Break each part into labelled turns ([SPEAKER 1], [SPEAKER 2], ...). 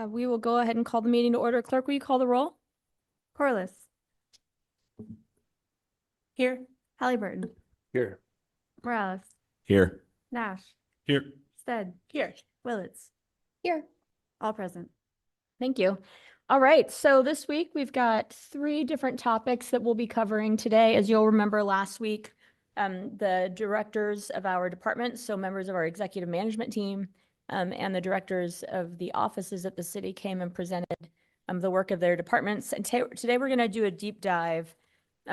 [SPEAKER 1] We will go ahead and call the meeting to order. Clerk, will you call the roll?
[SPEAKER 2] Corliss.
[SPEAKER 1] Here.
[SPEAKER 2] Halliburton.
[SPEAKER 3] Here.
[SPEAKER 2] Morales.
[SPEAKER 3] Here.
[SPEAKER 2] Nash.
[SPEAKER 3] Here.
[SPEAKER 2] Stead.
[SPEAKER 1] Here.
[SPEAKER 2] Willits.
[SPEAKER 1] Here.
[SPEAKER 2] All present.
[SPEAKER 1] Thank you. All right, so this week we've got 3 different topics that we'll be covering today. As you'll remember last week, the directors of our department, so members of our executive management team, and the directors of the offices at the city came and presented the work of their departments. And today we're going to do a deep dive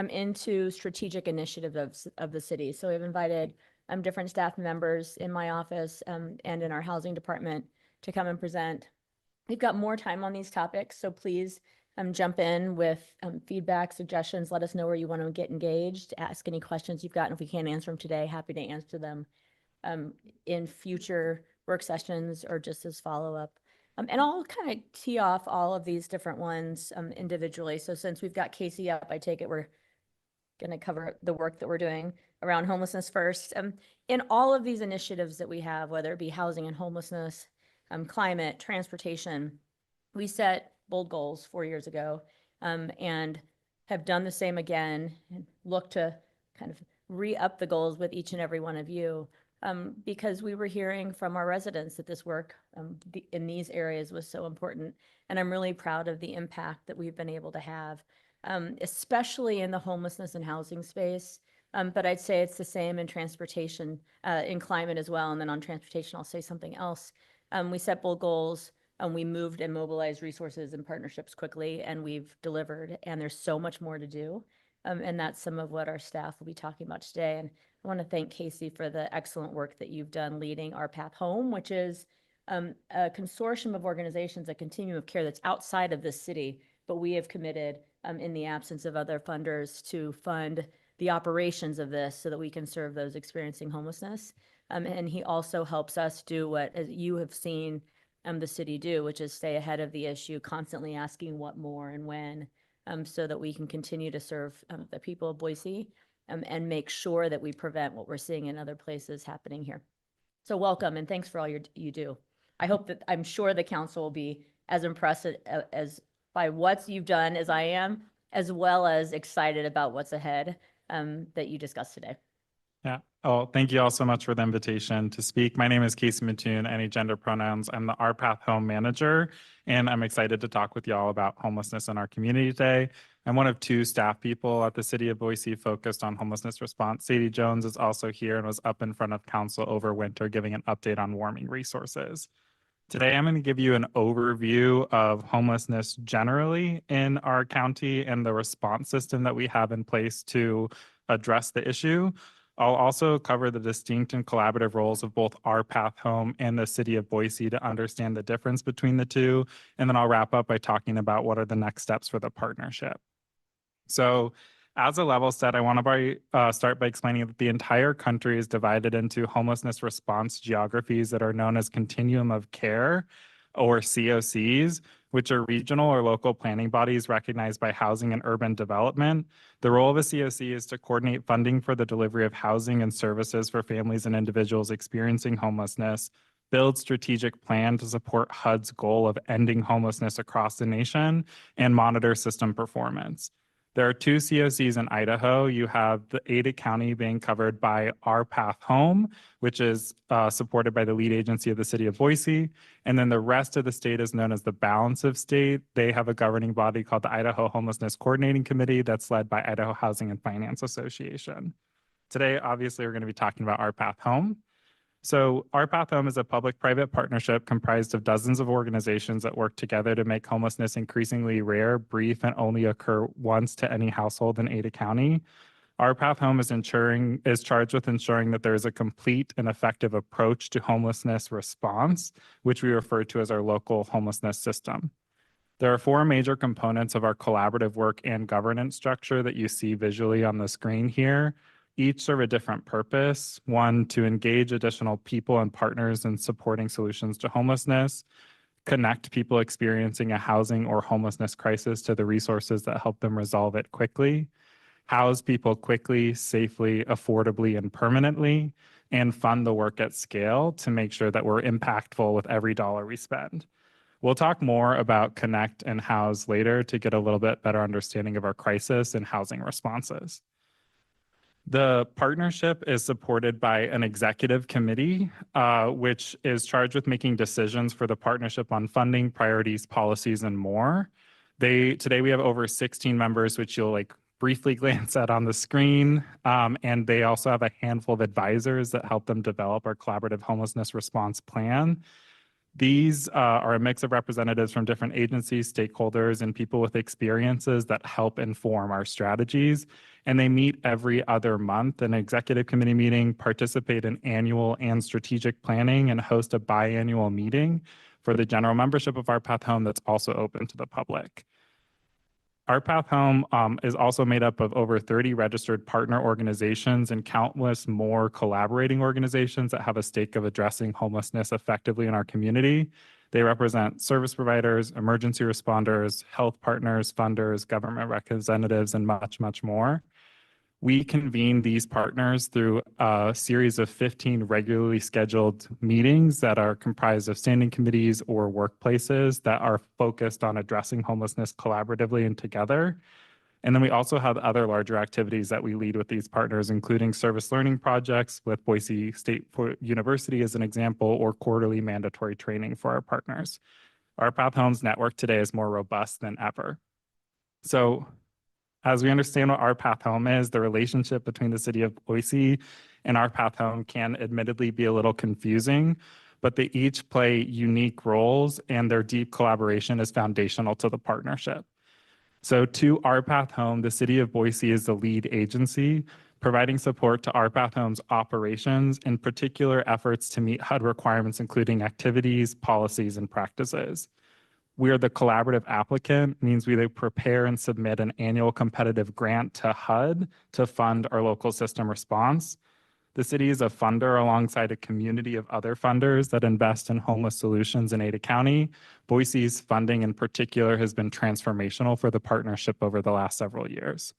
[SPEAKER 1] into strategic initiatives of the city. So we've invited different staff members in my office and in our housing department to come and present. We've got more time on these topics, so please jump in with feedback, suggestions. Let us know where you want to get engaged. Ask any questions you've got, and if we can't answer them today, happy to answer them in future work sessions or just as follow-up. And I'll kind of tee off all of these different ones individually. So since we've got Casey up, I take it we're going to cover the work that we're doing around homelessness first. In all of these initiatives that we have, whether it be housing and homelessness, climate, transportation, we set bold goals 4 years ago and have done the same again and look to kind of re-up the goals with each and every one of you because we were hearing from our residents that this work in these areas was so important. And I'm really proud of the impact that we've been able to have, especially in the homelessness and housing space. But I'd say it's the same in transportation, in climate as well. And then on transportation, I'll say something else. We set bold goals, we moved and mobilized resources and partnerships quickly, and we've delivered, and there's so much more to do. And that's some of what our staff will be talking about today. And I want to thank Casey for the excellent work that you've done leading Our Path Home, which is a consortium of organizations, a continuum of care that's outside of this city, but we have committed in the absence of other funders to fund the operations of this so that we can serve those experiencing homelessness. And he also helps us do what, as you have seen the city do, which is stay ahead of the issue, constantly asking what more and when, so that we can continue to serve the people of Boise and make sure that we prevent what we're seeing in other places happening here. So welcome and thanks for all you do. I'm sure the council will be as impressed as by what you've done as I am, as well as excited about what's ahead that you discussed today.
[SPEAKER 4] Yeah. Oh, thank you all so much for the invitation to speak. My name is Casey Mattoon, any gender pronouns. I'm the Our Path Home manager, and I'm excited to talk with you all about homelessness in our community today. I'm one of 2 staff people at the city of Boise focused on homelessness response. Sadie Jones is also here and was up in front of council over winter giving an update on warming resources. Today, I'm going to give you an overview of homelessness generally in our county and the response system that we have in place to address the issue. I'll also cover the distinct and collaborative roles of both Our Path Home and the city of Boise to understand the difference between the 2. And then I'll wrap up by talking about what are the next steps for the partnership. So as a level set, I want to start by explaining that the entire country is divided into homelessness response geographies that are known as continuum of care, or COCs, which are regional or local planning bodies recognized by Housing and Urban Development. The role of a COC is to coordinate funding for the delivery of housing and services for families and individuals experiencing homelessness, build strategic plan to support HUD's goal of ending homelessness across the nation, and monitor system performance. There are 2 COCs in Idaho. You have the Ada County being covered by Our Path Home, which is supported by the lead agency of the city of Boise. And then the rest of the state is known as the Balance of State. They have a governing body called the Idaho Homelessness Coordinating Committee that's led by Idaho Housing and Finance Association. Today, obviously, we're going to be talking about Our Path Home. So Our Path Home is a public-private partnership comprised of dozens of organizations that work together to make homelessness increasingly rare, brief, and only occur once to any household in Ada County. Our Path Home is charged with ensuring that there is a complete and effective approach to homelessness response, which we refer to as our local homelessness system. There are 4 major components of our collaborative work and governance structure that you see visually on the screen here. Each serve a different purpose. 1, to engage additional people and partners in supporting solutions to homelessness, connect people experiencing a housing or homelessness crisis to the resources that help them resolve it quickly, house people quickly, safely, affordably, and permanently, and fund the work at scale to make sure that we're impactful with every dollar we spend. We'll talk more about Connect and House later to get a little bit better understanding of our crisis and housing responses. The partnership is supported by an executive committee, which is charged with making decisions for the partnership on funding, priorities, policies, and more. Today we have over 16 members, which you'll briefly glance at on the screen. And they also have a handful of advisors that help them develop our collaborative homelessness response plan. These are a mix of representatives from different agencies, stakeholders, and people with experiences that help inform our strategies. And they meet every other month in an executive committee meeting, participate in annual and strategic planning, and host a biannual meeting for the general membership of Our Path Home that's also open to the public. Our Path Home is also made up of over 30 registered partner organizations and countless more collaborating organizations that have a stake of addressing homelessness effectively in our community. They represent service providers, emergency responders, health partners, funders, government representatives, and much, much more. We convene these partners through a series of 15 regularly scheduled meetings that are comprised of standing committees or workplaces that are focused on addressing homelessness collaboratively and together. And then we also have other larger activities that we lead with these partners, including service learning projects with Boise State University as an example, or quarterly mandatory training for our partners. Our Path Homes network today is more robust than ever. So, as we understand what Our Path Home is, the relationship between the city of Boise and Our Path Home can admittedly be a little confusing, but they each play unique roles and their deep collaboration is foundational to the partnership. So to Our Path Home, the city of Boise is the lead agency, providing support to Our Path Home's operations, in particular efforts to meet HUD requirements, including activities, policies, and practices. We are the collaborative applicant, means we prepare and submit an annual competitive grant to HUD to fund our local system response. The city is a funder alongside a community of other funders that invest in homeless solutions in Ada County. Boise's funding in particular has been transformational for the partnership over the last several years.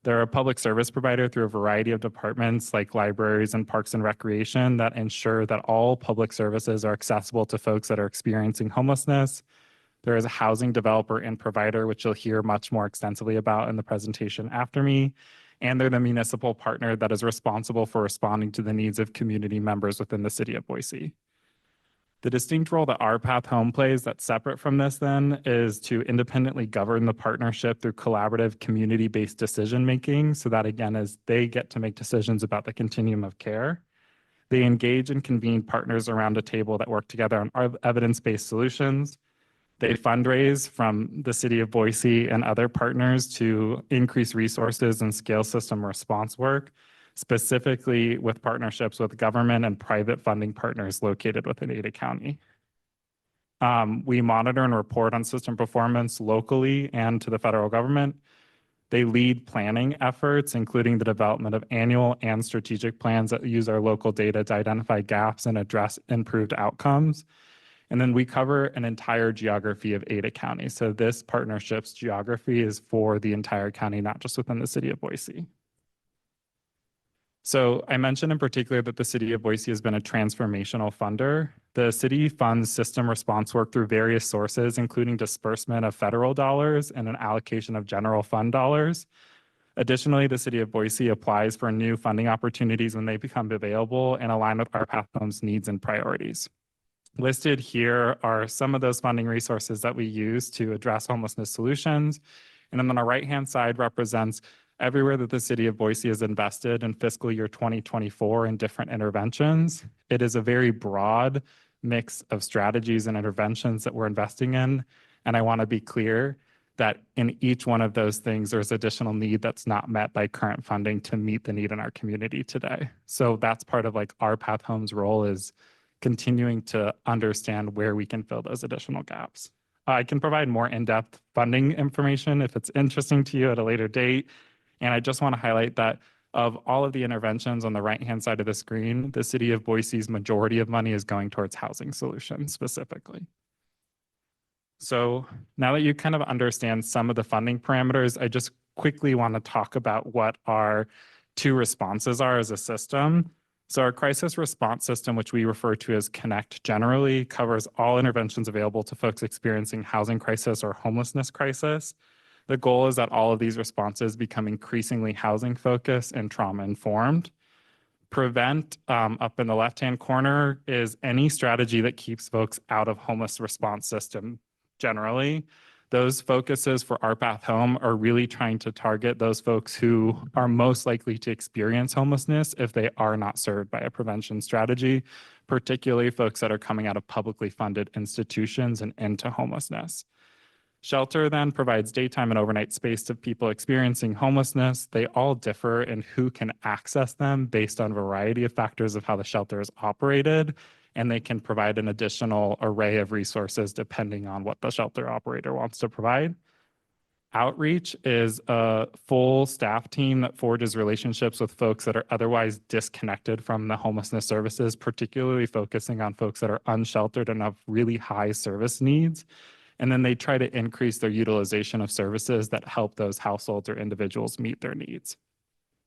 [SPEAKER 4] They're a public service provider through a variety of departments like libraries and parks and recreation that ensure that all public services are accessible to folks that are experiencing homelessness. There is a housing developer and provider, which you'll hear much more extensively about in the presentation after me. And they're the municipal partner that is responsible for responding to the needs of community members within the city of Boise. The distinct role that Our Path Home plays that's separate from this then is to independently govern the partnership through collaborative community-based decision-making, so that again is they get to make decisions about the continuum of care. They engage and convene partners around a table that work together on evidence-based solutions. They fundraise from the city of Boise and other partners to increase resources and scale system response work, specifically with partnerships with government and private funding partners located within Ada County. We monitor and report on system performance locally and to the federal government. They lead planning efforts, including the development of annual and strategic plans that use our local data to identify gaps and address improved outcomes. And then we cover an entire geography of Ada County. So this partnership's geography is for the entire county, not just within the city of Boise. So I mentioned in particular that the city of Boise has been a transformational funder. The city funds system response work through various sources, including disbursement of federal dollars and an allocation of general fund dollars. Additionally, the city of Boise applies for new funding opportunities when they become available and align with Our Path Home's needs and priorities. Listed here are some of those funding resources that we use to address homelessness solutions. And then on the right-hand side represents everywhere that the city of Boise has invested in fiscal year 2024 in different interventions. It is a very broad mix of strategies and interventions that we're investing in. And I want to be clear that in each one of those things, there's additional need that's not met by current funding to meet the need in our community today. So that's part of Our Path Home's role, is continuing to understand where we can fill those additional gaps. I can provide more in-depth funding information if it's interesting to you at a later date. And I just want to highlight that of all of the interventions on the right-hand side of the screen, the city of Boise's majority of money is going towards housing solutions specifically. So now that you kind of understand some of the funding parameters, I just quickly want to talk about what our two responses are as a system. So our crisis response system, which we refer to as Connect generally, covers all interventions available to folks experiencing housing crisis or homelessness crisis. The goal is that all of these responses become increasingly housing focused and trauma informed. Prevent, up in the left-hand corner, is any strategy that keeps folks out of homeless response system generally. Those focuses for Our Path Home are really trying to target those folks who are most likely to experience homelessness if they are not served by a prevention strategy, particularly folks that are coming out of publicly funded institutions and into homelessness. Shelter then provides daytime and overnight space to people experiencing homelessness. They all differ in who can access them based on a variety of factors of how the shelter is operated, and they can provide an additional array of resources depending on what the shelter operator wants to provide. Outreach is a full staff team that forges relationships with folks that are otherwise disconnected from the homelessness services, particularly focusing on folks that are unsheltered and have really high service needs. And then they try to increase their utilization of services that help those households or individuals meet their needs.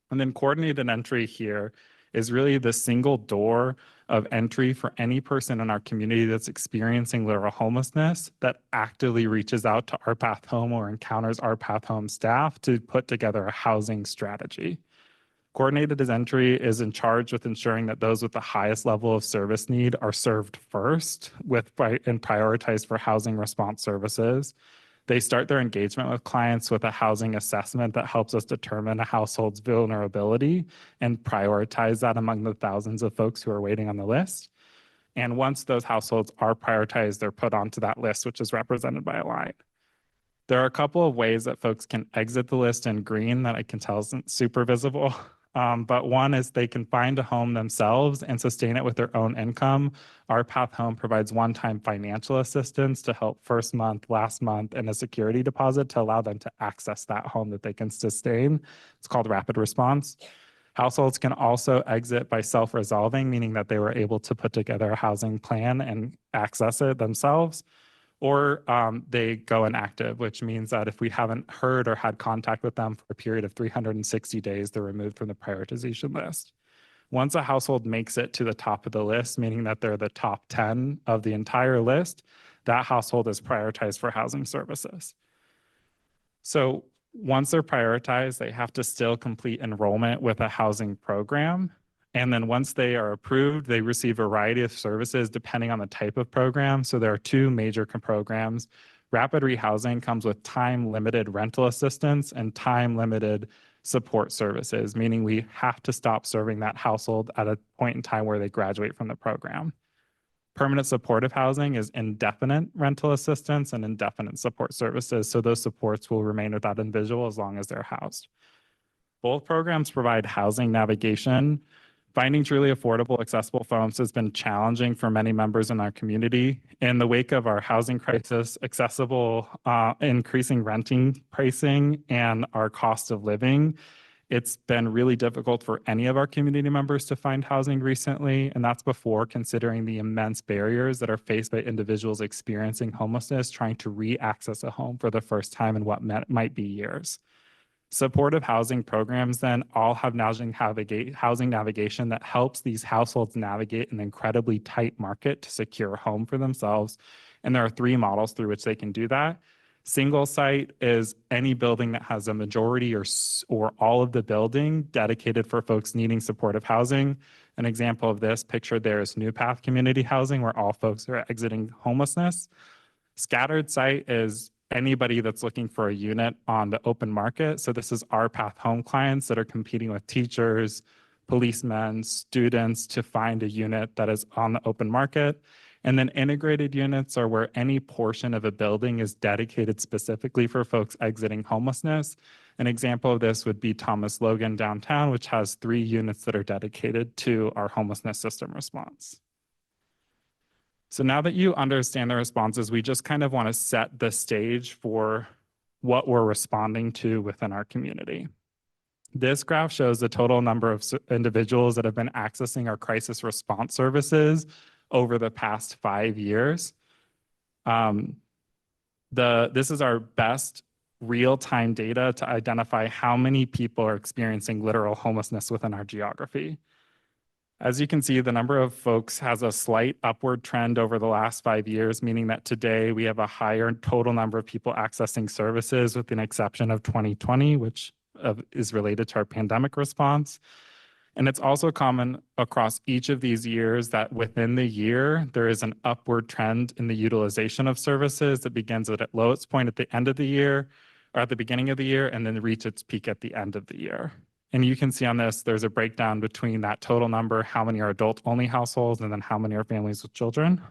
[SPEAKER 4] And then coordinated entry here is really the single door of entry for any person in our community that's experiencing literal homelessness that actively reaches out to Our Path Home or encounters Our Path Home staff to put together a housing strategy. Coordinated entry is in charge with ensuring that those with the highest level of service need are served first and prioritized for housing response services. They start their engagement with clients with a housing assessment that helps us determine a household's vulnerability and prioritize that among the thousands of folks who are waiting on the list. And once those households are prioritized, they're put onto that list, which is represented by a line. There are a couple of ways that folks can exit the list in green that I can tell isn't super visible. But one is they can find a home themselves and sustain it with their own income. Our Path Home provides one-time financial assistance to help first month, last month, and a security deposit to allow them to access that home that they can sustain. It's called rapid response. Households can also exit by self-resolving, meaning that they were able to put together a housing plan and access it themselves. Or they go inactive, which means that if we haven't heard or had contact with them for a period of 360 days, they're removed from the prioritization list. Once a household makes it to the top of the list, meaning that they're the top 10 of the entire list, that household is prioritized for housing services. So once they're prioritized, they have to still complete enrollment with a housing program. And then once they are approved, they receive a variety of services depending on the type of program. So there are two major programs. Rapid rehousing comes with time-limited rental assistance and time-limited support services, meaning we have to stop serving that household at a point in time where they graduate from the program. Permanent supportive housing is indefinite rental assistance and indefinite support services. So those supports will remain with that individual as long as they're housed. Both programs provide housing navigation. Finding truly affordable, accessible homes has been challenging for many members in our community. In the wake of our housing crisis, increasing renting pricing and our cost of living, it's been really difficult for any of our community members to find housing recently, and that's before considering the immense barriers that are faced by individuals experiencing homelessness trying to re-access a home for the first time in what might be years. Supportive housing programs then all have housing navigation that helps these households navigate an incredibly tight market to secure a home for themselves. And there are three models through which they can do that. Single site is any building that has a majority or all of the building dedicated for folks needing supportive housing. An example of this pictured there is New Path Community Housing, where all folks are exiting homelessness. Scattered site is anybody that's looking for a unit on the open market. So this is Our Path Home clients that are competing with teachers, policemen, students to find a unit that is on the open market. And then integrated units are where any portion of a building is dedicated specifically for folks exiting homelessness. An example of this would be Thomas Logan downtown, which has 3 units that are dedicated to our homelessness system response. So now that you understand the responses, we just kind of want to set the stage for what we're responding to within our community. This graph shows the total number of individuals that have been accessing our crisis response services over the past 5 years. This is our best real-time data to identify how many people are experiencing literal homelessness within our geography. As you can see, the number of folks has a slight upward trend over the last 5 years, meaning that today we have a higher total number of people accessing services with an exception of 2020, which is related to our pandemic response. And it's also common across each of these years that within the year, there is an upward trend in the utilization of services that begins at its lowest point at the end of the year or at the beginning of the year and then reach its peak at the end of the year. And you can see on this, there's a breakdown between that total number, how many are adult-only households, and then how many are families with children.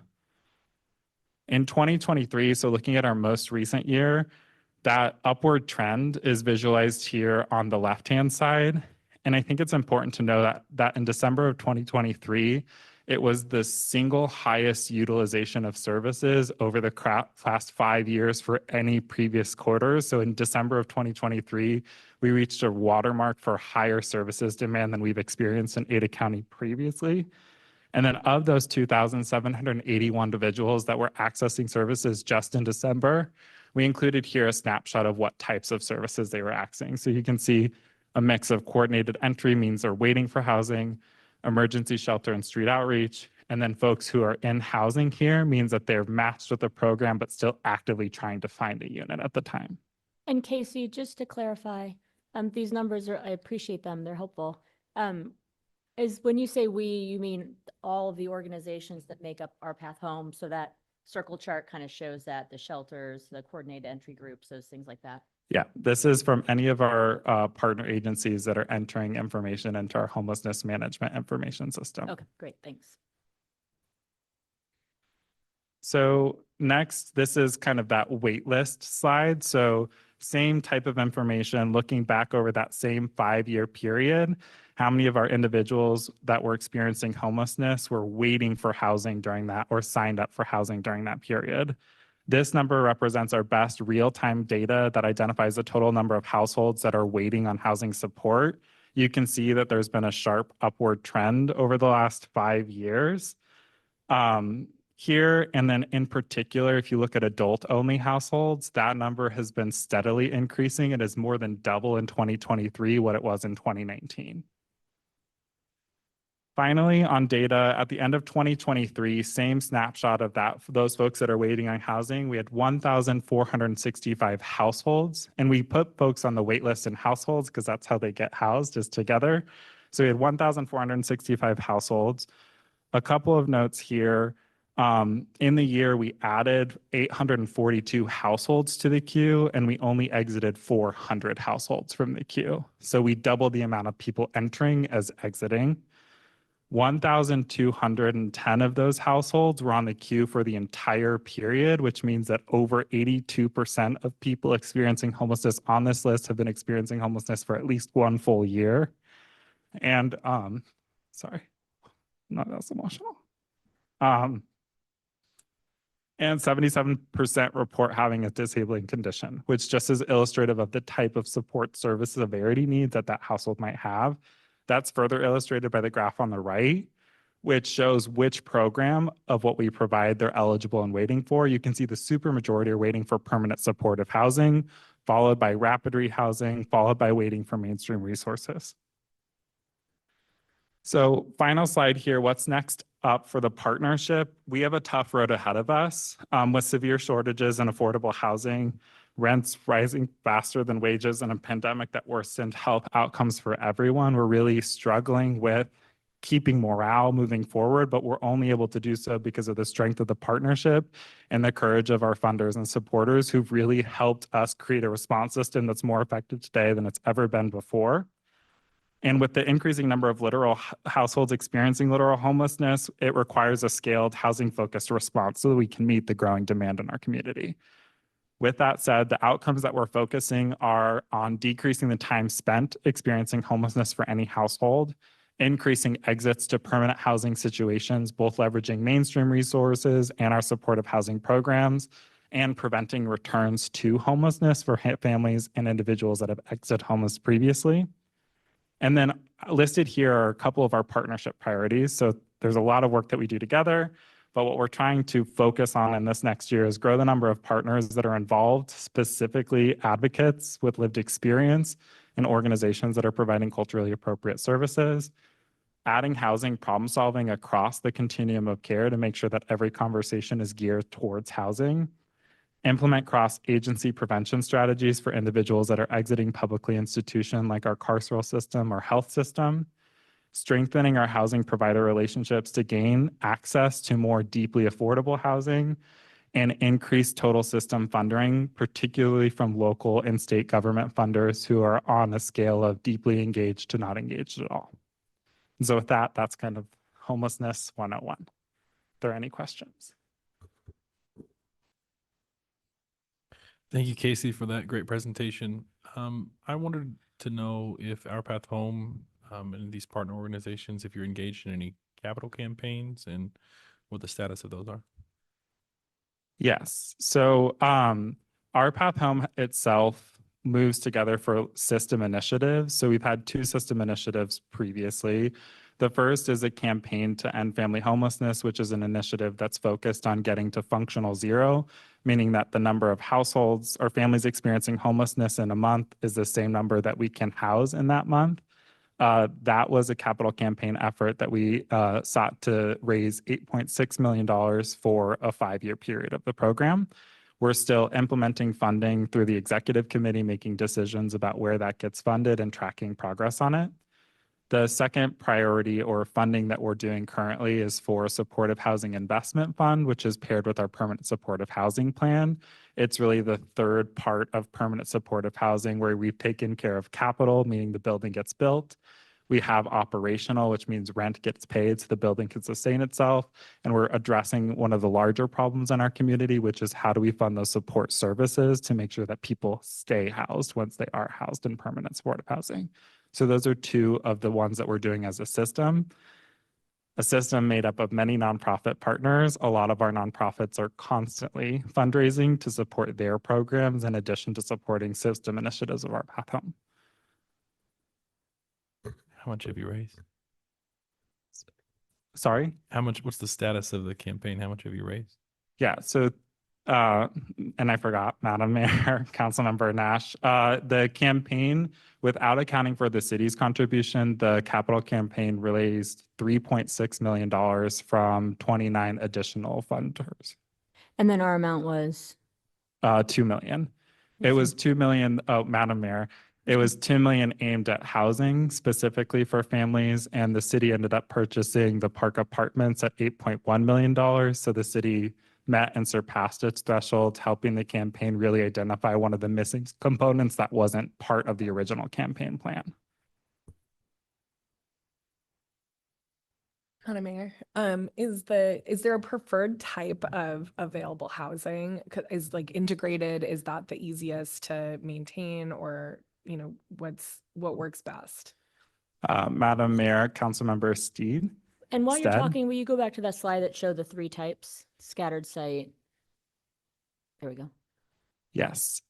[SPEAKER 4] In 2023, so looking at our most recent year, that upward trend is visualized here on the left-hand side. And I think it's important to know that in December of 2023, it was the single highest utilization of services over the past 5 years for any previous quarters. So in December of 2023, we reached a watermark for higher services demand than we've experienced in Ada County previously. And then of those 2,781 individuals that were accessing services just in December, we included here a snapshot of what types of services they were accessing. So you can see a mix of coordinated entry means they're waiting for housing, emergency shelter and street outreach, and then folks who are in housing here means that they're matched with the program but still actively trying to find a unit at the time.
[SPEAKER 1] And Casey, just to clarify, these numbers are, I appreciate them, they're helpful. Is when you say we, you mean all of the organizations that make up Our Path Home, so that circle chart kind of shows that, the shelters, the coordinated entry groups, those things like that?
[SPEAKER 4] Yeah, this is from any of our partner agencies that are entering information into our homelessness management information system.
[SPEAKER 1] Okay, great, thanks.
[SPEAKER 4] So next, this is kind of that wait list slide. So same type of information, looking back over that same 5-year period, how many of our individuals that were experiencing homelessness were waiting for housing during that or signed up for housing during that period. This number represents our best real-time data that identifies the total number of households that are waiting on housing support. You can see that there's been a sharp upward trend over the last 5 years. Here, and then in particular, if you look at adult-only households, that number has been steadily increasing. It is more than double in 2023 what it was in 2019. Finally, on data, at the end of 2023, same snapshot of that, for those folks that are waiting on housing, we had 1,465 households, and we put folks on the wait list in households because that's how they get housed, is together. So we had 1,465 households. A couple of notes here. In the year, we added 842 households to the queue, and we only exited 400 households from the queue. So we doubled the amount of people entering as exiting. 1,210 of those households were on the queue for the entire period, which means that over 82% of people experiencing homelessness on this list have been experiencing homelessness for at least 1 full year. And, sorry, not as emotional. And 77% report having a disabling condition, which just is illustrative of the type of support service severity needs that that household might have. That's further illustrated by the graph on the right, which shows which program of what we provide they're eligible and waiting for. You can see the supermajority are waiting for permanent supportive housing, followed by rapid rehousing, followed by waiting for mainstream resources. So final slide here, what's next up for the partnership? We have a tough road ahead of us with severe shortages in affordable housing, rents rising faster than wages, and a pandemic that worsened health outcomes for everyone. We're really struggling with keeping morale moving forward, but we're only able to do so because of the strength of the partnership and the courage of our funders and supporters who've really helped us create a response system that's more effective today than it's ever been before. And with the increasing number of literal households experiencing literal homelessness, it requires a scaled housing-focused response so that we can meet the growing demand in our community. With that said, the outcomes that we're focusing are on decreasing the time spent experiencing homelessness for any household, increasing exits to permanent housing situations, both leveraging mainstream resources and our supportive housing programs, and preventing returns to homelessness for families and individuals that have exited homeless previously. And then listed here are a couple of our partnership priorities. So there's a lot of work that we do together, but what we're trying to focus on in this next year is grow the number of partners that are involved, specifically advocates with lived experience and organizations that are providing culturally appropriate services. adding housing problem solving across the continuum of care to make sure that every conversation is geared towards housing, implement cross-agency prevention strategies for individuals that are exiting publicly institution like our carceral system or health system, strengthening our housing provider relationships to gain access to more deeply affordable housing, and increase total system funding, particularly from local and state government funders who are on a scale of deeply engaged to not engaged at all. So with that, that's kind of homelessness 101. Are there any questions?
[SPEAKER 3] Thank you, Casey, for that great presentation. I wanted to know if Our Path Home and these partner organizations, if you're engaged in any capital campaigns and what the status of those are.
[SPEAKER 4] Yes. So our Path Home itself moves together for system initiatives. So we've had 2 system initiatives previously. The first is a campaign to end family homelessness, which is an initiative that's focused on getting to functional zero, meaning that the number of households or families experiencing homelessness in a month is the same number that we can house in that month. That was a capital campaign effort that we sought to raise $8.6 million for a 5-year period of the program. We're still implementing funding through the executive committee, making decisions about where that gets funded and tracking progress on it. The second priority or funding that we're doing currently is for a supportive housing investment fund, which is paired with our permanent supportive housing plan. It's really the third part of permanent supportive housing where we've taken care of capital, meaning the building gets built. We have operational, which means rent gets paid so the building can sustain itself. And we're addressing one of the larger problems in our community, which is how do we fund those support services to make sure that people stay housed once they are housed in permanent supportive housing. So those are 2 of the ones that we're doing as a system made up of many nonprofit partners. A lot of our nonprofits are constantly fundraising to support their programs in addition to supporting system initiatives of Our Path Home.
[SPEAKER 3] How much have you raised?
[SPEAKER 4] Sorry?
[SPEAKER 3] What's the status of the campaign? How much have you raised?
[SPEAKER 4] Yeah, so and I forgot, Madam Mayor, Councilmember Nash, the campaign, without accounting for the city's contribution, the capital campaign raised $3.6 million from 29 additional funders.
[SPEAKER 1] And then our amount was?
[SPEAKER 4] 2 million. It was 2 million, oh, Madam Mayor, it was 2 million aimed at housing specifically for families, and the city ended up purchasing the Park Apartments at $8.1 million. So the city met and surpassed its threshold, helping the campaign really identify one of the missing components that wasn't part of the original campaign plan.
[SPEAKER 5] Madam Mayor, is there a preferred type of available housing? Is like integrated, is that the easiest to maintain, or what works best?
[SPEAKER 4] Madam Mayor, Councilmember Steed.
[SPEAKER 1] And while you're
[SPEAKER 4] Stead?
[SPEAKER 1] talking, will you go back to that slide that showed the 3 types? Scattered site. There we go.
[SPEAKER 4] Yes.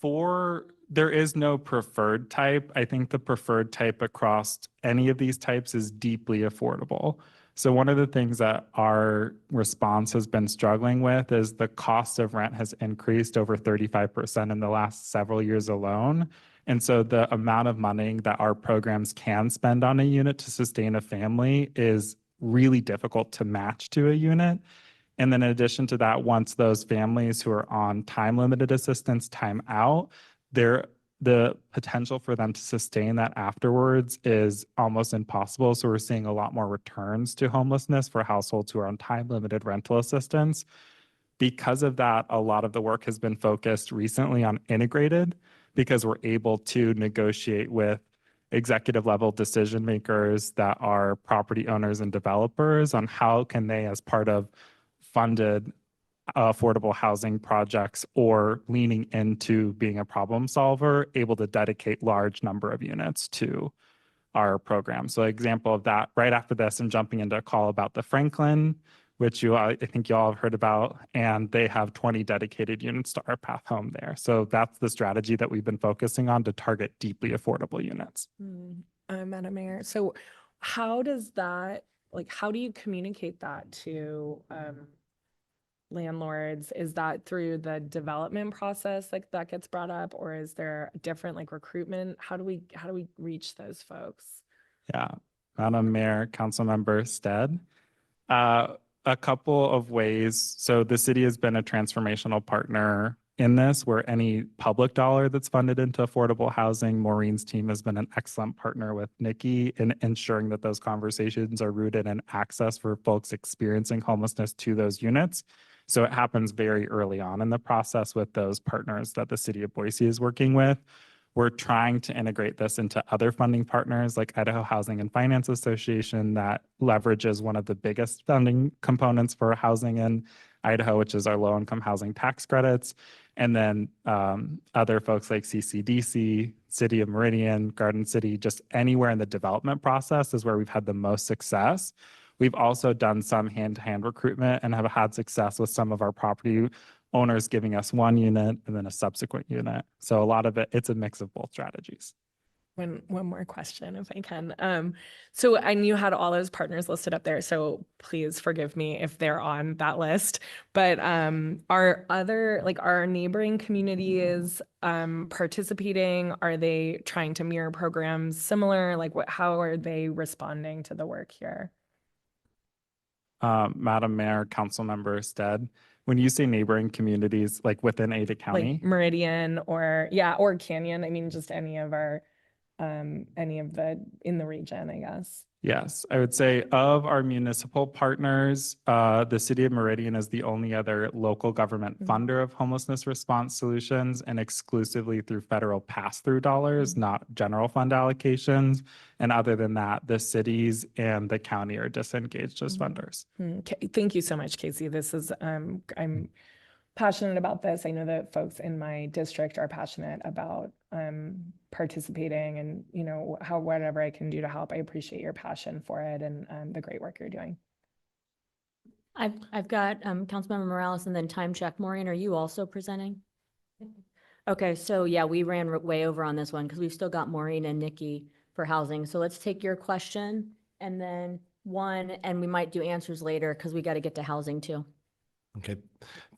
[SPEAKER 4] There is no preferred type. I think the preferred type across any of these types is deeply affordable. So one of the things that our response has been struggling with is the cost of rent has increased over 35% in the last several years alone. And so the amount of money that our programs can spend on a unit to sustain a family is really difficult to match to a unit. And then in addition to that, once those families who are on time limited assistance time out, the potential for them to sustain that afterwards is almost impossible. So we're seeing a lot more returns to homelessness for households who are on time limited rental assistance. Because of that, a lot of the work has been focused recently on integrated, because we're able to negotiate with executive level decision makers that are property owners and developers on how can they, as part of funded affordable housing projects or leaning into being a problem solver, able to dedicate large number of units to our program. So example of that, right after this, I'm jumping into a call about the Franklin, which I think you all have heard about, and they have 20 dedicated units to Our Path Home there. So that's the strategy that we've been focusing on to target deeply affordable units.
[SPEAKER 5] Madam Mayor, so how do you communicate that to landlords? Is that through the development process that gets brought up, or is there a different recruitment? How do we reach those folks?
[SPEAKER 4] Yeah, Madam Mayor, Councilmember Stead. A couple of ways. So the city has been a transformational partner in this, where any public dollar that's funded into affordable housing, Maureen's team has been an excellent partner with Nikki in ensuring that those conversations are rooted in access for folks experiencing homelessness to those units. So it happens very early on in the process with those partners that the city of Boise is working with. We're trying to integrate this into other funding partners like Idaho Housing and Finance Association that leverages one of the biggest funding components for housing in Idaho, which is our low-income housing tax credits. And then other folks like CCDC, City of Meridian, Garden City, just anywhere in the development process is where we've had the most success. We've also done some hand-to-hand recruitment and have had success with some of our property owners giving us one unit and then a subsequent unit. So a lot of it, it's a mix of both strategies.
[SPEAKER 5] One more question, if I can. So and you had all those partners listed up there, so please forgive me if they're on that list. But are other, like, are neighboring communities participating? Are they trying to mirror programs similar? Like, how are they responding to the work here?
[SPEAKER 4] Madam Mayor, Councilmember Stead, when you say neighboring communities, like within Ada County?
[SPEAKER 5] Like Meridian or Canyon. I mean, just any of the in the region, I guess.
[SPEAKER 4] Yes, I would say of our municipal partners, the city of Meridian is the only other local government funder of homelessness response solutions, and exclusively through federal pass-through dollars, not general fund allocations. And other than that, the cities and the county are disengaged as funders.
[SPEAKER 5] Okay. Thank you so much, Casey. This is, I'm passionate about this. I know that folks in my district are passionate about participating, and whatever I can do to help. I appreciate your passion for it and the great work you're doing.
[SPEAKER 1] I've got Councilmember Morales and then time check. Maureen, are you also presenting? Okay, so yeah, we ran way over on this one because we've still got Maureen and Nikki for housing. So let's take your question and then and we might do answers later because we got to get to housing too.
[SPEAKER 6] Okay.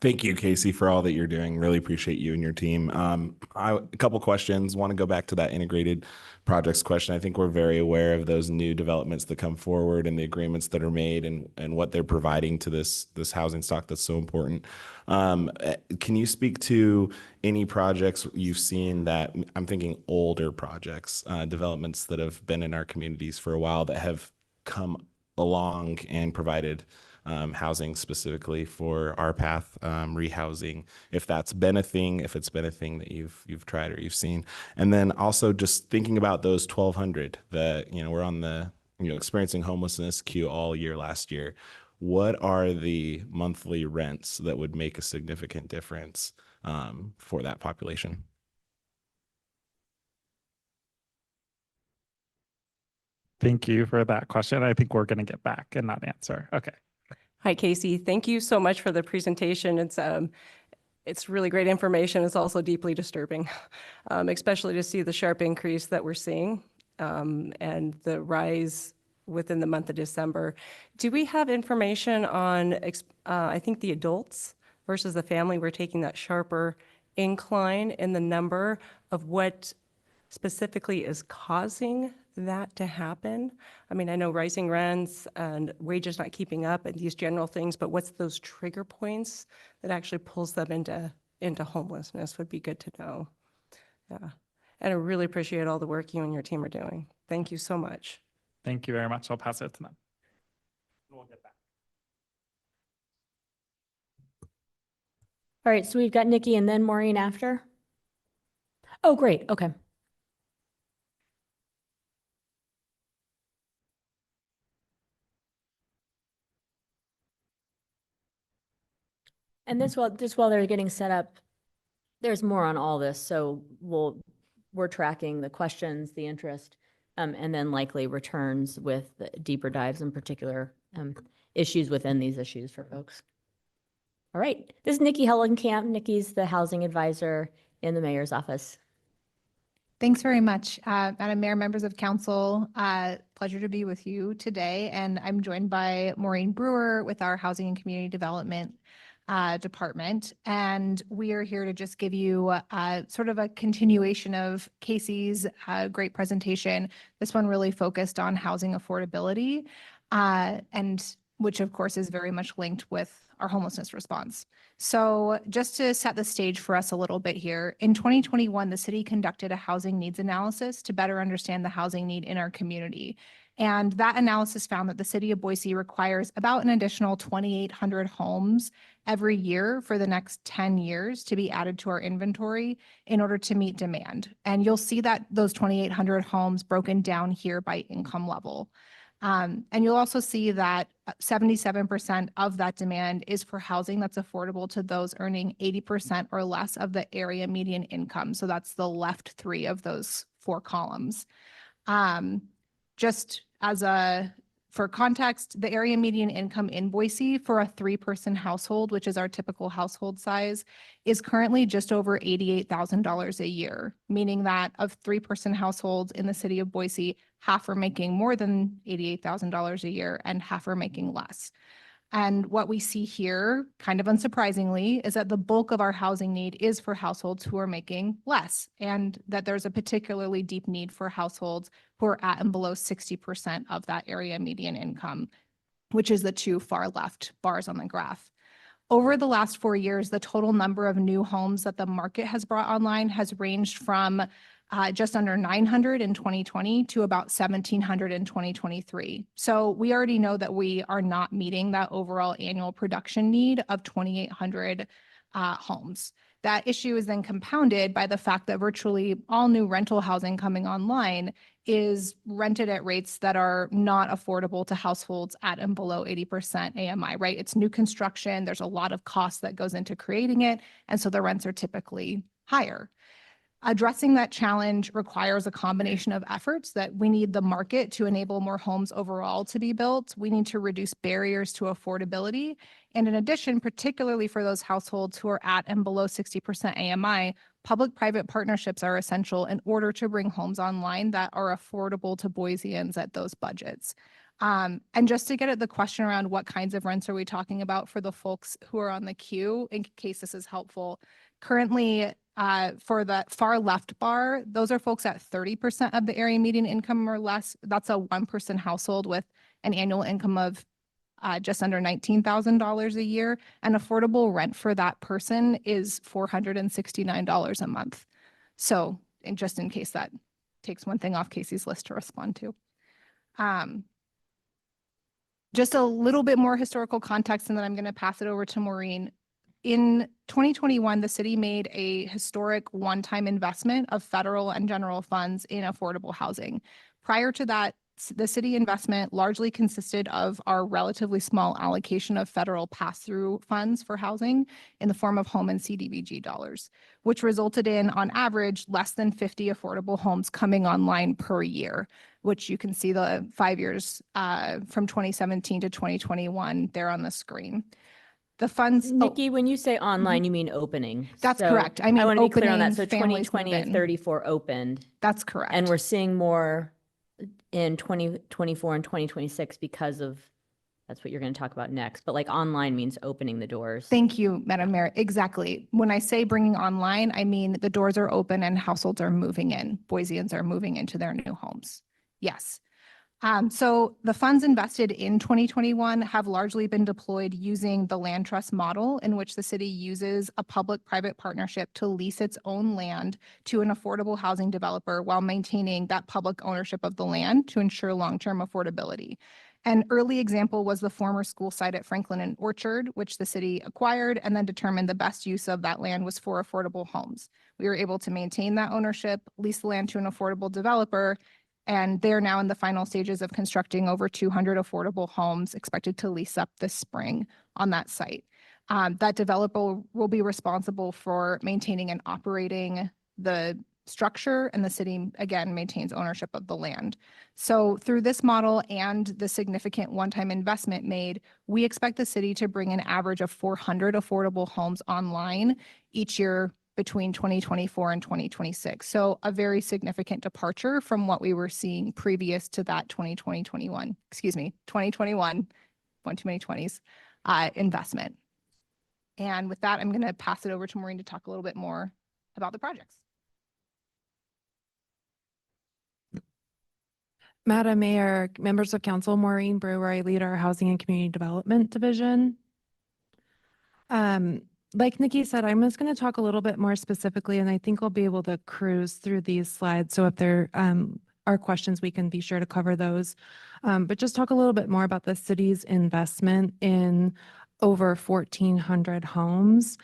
[SPEAKER 6] Thank you, Casey, for all that you're doing. Really appreciate you and your team. A couple questions. Want to go back to that integrated projects question. I think we're very aware of those new developments that come forward and the agreements that are made and what they're providing to this housing stock that's so important. Can you speak to any projects you've seen that, I'm thinking older projects, developments that have been in our communities for a while that have come along and provided housing specifically for our path, rehousing, if that's been a thing, if it's been a thing that you've tried or you've seen. And then also just thinking about those 1,200 that, we're on the, experiencing homelessness queue all year last year. What are the monthly rents that would make a significant difference for that population?
[SPEAKER 4] Thank you for that question. I think we're going to get back and not answer. Okay.
[SPEAKER 7] Hi, Casey. Thank you so much for the presentation. It's really great information. It's also deeply disturbing, especially to see the sharp increase that we're seeing and the rise within the month of December. Do we have information on, I think the adults versus the family, we're taking that sharper incline in the number of what specifically is causing that to happen? I mean, I know rising rents and wages not keeping up and these general things, but what's those trigger points that actually pulls them into homelessness would be good to know. Yeah. And I really appreciate all the work you and your team are doing. Thank you so much.
[SPEAKER 4] Thank you very much. I'll pass it to them. We'll get back.
[SPEAKER 1] All right, so we've got Nikki and then Maureen after. Oh, great. Okay. And just while they're getting set up, there's more on all this. So we're tracking the questions, the interest, and then likely returns with the deeper dives in particular issues within these issues for folks. All right, this is Nikki Hellenkamp. Nikki's the housing advisor in the mayor's office.
[SPEAKER 8] Thanks very much, Madam Mayor, members of council. Pleasure to be with you today. And I'm joined by Maureen Brewer with our Housing and Community Development department. And we are here to just give you sort of a continuation of Casey's great presentation. This one really focused on housing affordability, and which of course is very much linked with our homelessness response. So just to set the stage for us a little bit here, in 2021, the city conducted a housing needs analysis to better understand the housing need in our community. And that analysis found that the city of Boise requires about an additional 2,800 homes every year for the next 10 years to be added to our inventory in order to meet demand. And you'll see that those 2,800 homes broken down here by income level. And you'll also see that 77% of that demand is for housing that's affordable to those earning 80% or less of the area median income. So that's the left three of those four columns. Just as for context, the area median income in Boise for a 3-person household, which is our typical household size, is currently just over $88,000 a year, meaning that of 3-person households in the city of Boise, half are making more than $88,000 a year and half are making less. And what we see here, kind of unsurprisingly, is that the bulk of our housing need is for households who are making less, and that there's a particularly deep need for households who are at and below 60% of that area median income, which is the two far left bars on the graph. Over the last 4 years, the total number of new homes that the market has brought online has ranged from just under 900 in 2020 to about 1,700 in 2023. So we already know that we are not meeting that overall annual production need of 2,800 homes. That issue is then compounded by the fact that virtually all new rental housing coming online is rented at rates that are not affordable to households at and below 80% AMI, right? It's new construction. There's a lot of cost that goes into creating it. And so the rents are typically higher. Addressing that challenge requires a combination of efforts that we need the market to enable more homes overall to be built. We need to reduce barriers to affordability. And in addition, particularly for those households who are at and below 60% AMI, public-private partnerships are essential in order to bring homes online that are affordable to Boiseans at those budgets. And just to get at the question around what kinds of rents are we talking about for the folks who are on the queue, in case this is helpful, currently, for the far left bar, those are folks at 30% of the area median income or less. That's a 1-person household with an annual income of just under $19,000 a year. And affordable rent for that person is $469 a month. So, and just in case that takes one thing off Casey's list to respond to. Just a little bit more historical context, and then I'm going to pass it over to Maureen. In 2021, the city made a historic one-time investment of federal and general funds in affordable housing. Prior to that, the city investment largely consisted of our relatively small allocation of federal pass-through funds for housing in the form of home and CDBG dollars, which resulted in, on average, less than 50 affordable homes coming online per year, which you can see the 5 years from 2017 to 2021 there on the screen. The funds.
[SPEAKER 1] Nikki, when you say online, you mean opening.
[SPEAKER 8] That's
[SPEAKER 1] So
[SPEAKER 8] correct. I mean,
[SPEAKER 1] want to be clear on that.
[SPEAKER 8] opening,
[SPEAKER 1] So
[SPEAKER 8] families
[SPEAKER 1] 2020
[SPEAKER 8] move
[SPEAKER 1] and
[SPEAKER 8] in.
[SPEAKER 1] 34 opened.
[SPEAKER 8] That's correct.
[SPEAKER 1] And we're seeing more in 2024 and 2026 because of, that's what you're going to talk about next. But like online means opening the doors.
[SPEAKER 8] Thank you, Madam Mayor. Exactly. When I say bringing online, I mean the doors are open and households are moving in. Boiseans are moving into their new homes. Yes. So the funds invested in 2021 have largely been deployed using the land trust model, in which the city uses a public-private partnership to lease its own land to an affordable housing developer while maintaining that public ownership of the land to ensure long-term affordability. An early example was the former school site at Franklin and Orchard, which the city acquired and then determined the best use of that land was for affordable homes. We were able to maintain that ownership, lease the land to an affordable developer, and they're now in the final stages of constructing over 200 affordable homes expected to lease up this spring on that site. That developer will be responsible for maintaining and operating the structure, and the city, again, maintains ownership of the land. So through this model and the significant one-time investment made, we expect the city to bring an average of 400 affordable homes online each year between 2024 and 2026. So a very significant departure from what we were seeing previous to that 2021, one too many 20s, investment. And with that, I'm going to pass it over to Maureen to talk a little bit more about the projects.
[SPEAKER 9] Madam Mayor, members of council, Maureen Brewer, I lead our Housing and Community Development Division. Like Nikki said, I'm just going to talk a little bit more specifically, and I think we'll be able to cruise through these slides. So if there are questions, we can be sure to cover those. But just talk a little bit more about the city's investment in over 1,400 homes.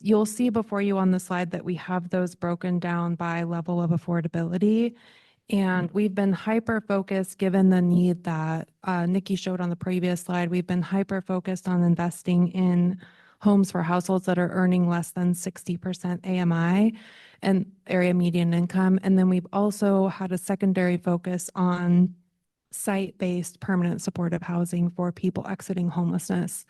[SPEAKER 9] You'll see before you on the slide that we have those broken down by level of affordability. And we've been hyper-focused, given the need that Nikki showed on the previous slide, we've been hyper-focused on investing in homes for households that are earning less than 60% AMI and area median income. And then we've also had a secondary focus on site-based permanent supportive housing for people exiting homelessness.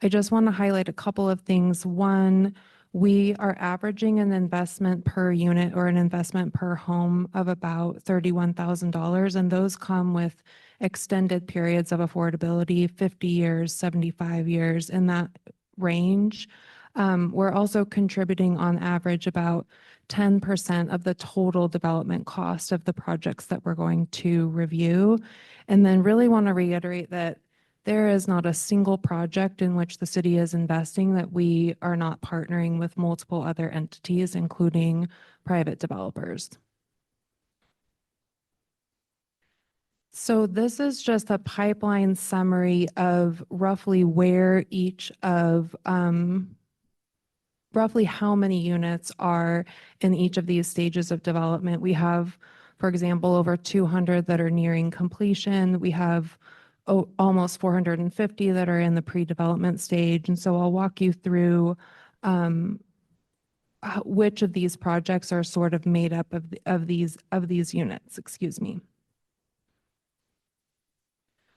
[SPEAKER 9] I just want to highlight a couple of things. One, we are averaging an investment per unit or an investment per home of about $31,000, and those come with extended periods of affordability, 50 years, 75 years, in that range. We're also contributing on average about 10% of the total development cost of the projects that we're going to review. And then really want to reiterate that there is not a single project in which the city is investing that we are not partnering with multiple other entities, including private developers. So this is just a pipeline summary of roughly where each of, roughly how many units are in each of these stages of development. We have, for example, over 200 that are nearing completion. We have almost 450 that are in the pre-development stage. And so I'll walk you through which of these projects are sort of made up of these units, excuse me.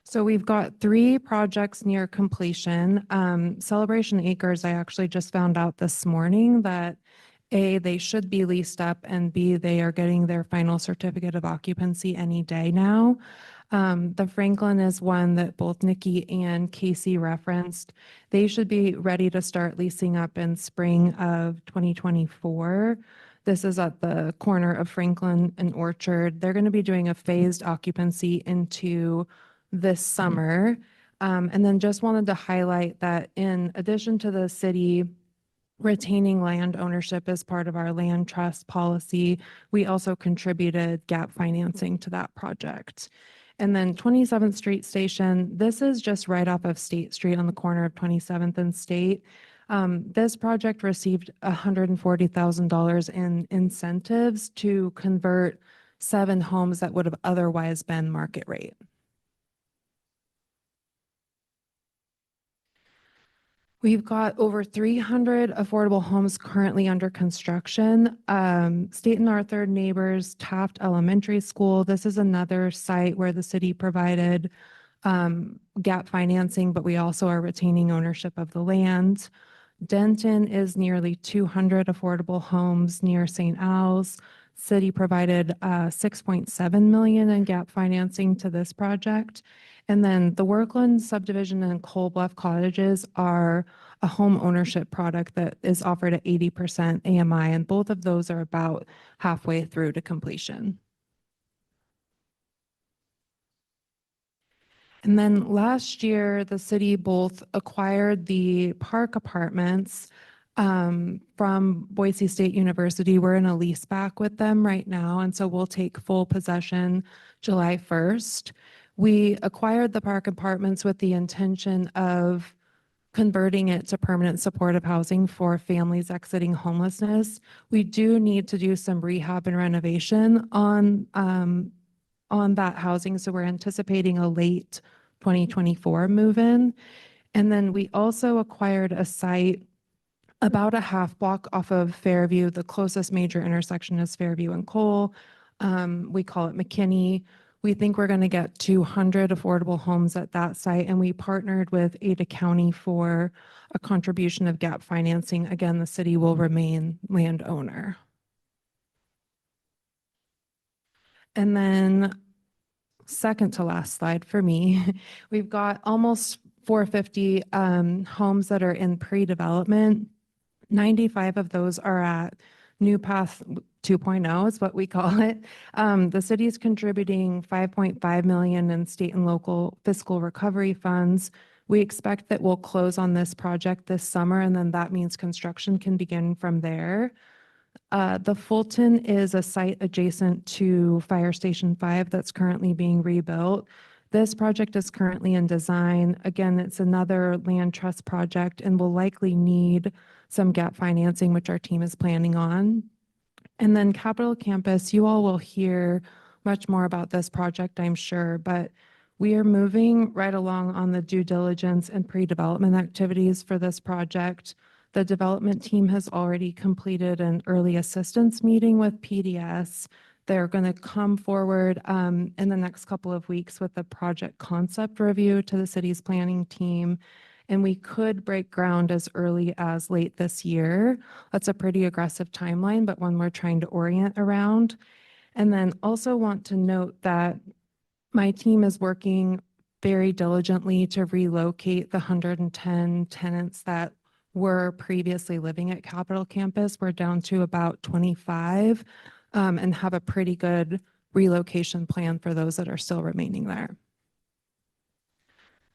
[SPEAKER 9] So we've got 3 projects near completion. Celebration Acres, I actually just found out this morning that A, they should be leased up, and B, they are getting their final certificate of occupancy any day now. The Franklin is one that both Nikki and Casey referenced. They should be ready to start leasing up in spring of 2024. This is at the corner of Franklin and Orchard. They're going to be doing a phased occupancy into this summer. And then just wanted to highlight that in addition to the city retaining land ownership as part of our land trust policy, we also contributed gap financing to that project. And then 27th Street Station, this is just right off of State Street on the corner of 27th and State. This project received $140,000 in incentives to convert 7 homes that would have otherwise been market rate. We've got over 300 affordable homes currently under construction. State and Arthur neighbors, Taft Elementary School. This is another site where the city provided gap financing, but we also are retaining ownership of the land. Denton is nearly 200 affordable homes near St. Al's. City provided 6.7 million in gap financing to this project. And then the Workland subdivision and Coal Bluff Cottages are a home ownership product that is offered at 80% AMI, and both of those are about halfway through to completion. And then last year, the city both acquired the Park Apartments from Boise State University. We're in a lease back with them right now, and so we'll take full possession July 1st. We acquired the Park Apartments with the intention of converting it to permanent supportive housing for families exiting homelessness. We do need to do some rehab and renovation on that housing, so we're anticipating a late 2024 move-in. And then we also acquired a site about a half block off of Fairview. The closest major intersection is Fairview and Cole. We call it McKinney. We think we're going to get 200 affordable homes at that site, and we partnered with Ada County for a contribution of gap financing. Again, the city will remain landowner. And then second to last slide for me, we've got almost 450 homes that are in pre-development. 95 of those are at New Path 2.0 is what we call it. The city is contributing 5.5 million in state and local fiscal recovery funds. We expect that we'll close on this project this summer, and then that means construction can begin from there. The Fulton is a site adjacent to Fire Station 5 that's currently being rebuilt. This project is currently in design. Again, it's another land trust project and will likely need some gap financing, which our team is planning on. And then Capitol Campus, you all will hear much more about this project, I'm sure, but we are moving right along on the due diligence and pre-development activities for this project. The development team has already completed an early assistance meeting with PDS. They're going to come forward in the next couple of weeks with a project concept review to the city's planning team. And we could break ground as early as late this year. That's a pretty aggressive timeline, but one we're trying to orient around. And then also want to note that my team is working very diligently to relocate the 110 tenants that were previously living at Capitol Campus. We're down to about 25 and have a pretty good relocation plan for those that are still remaining there.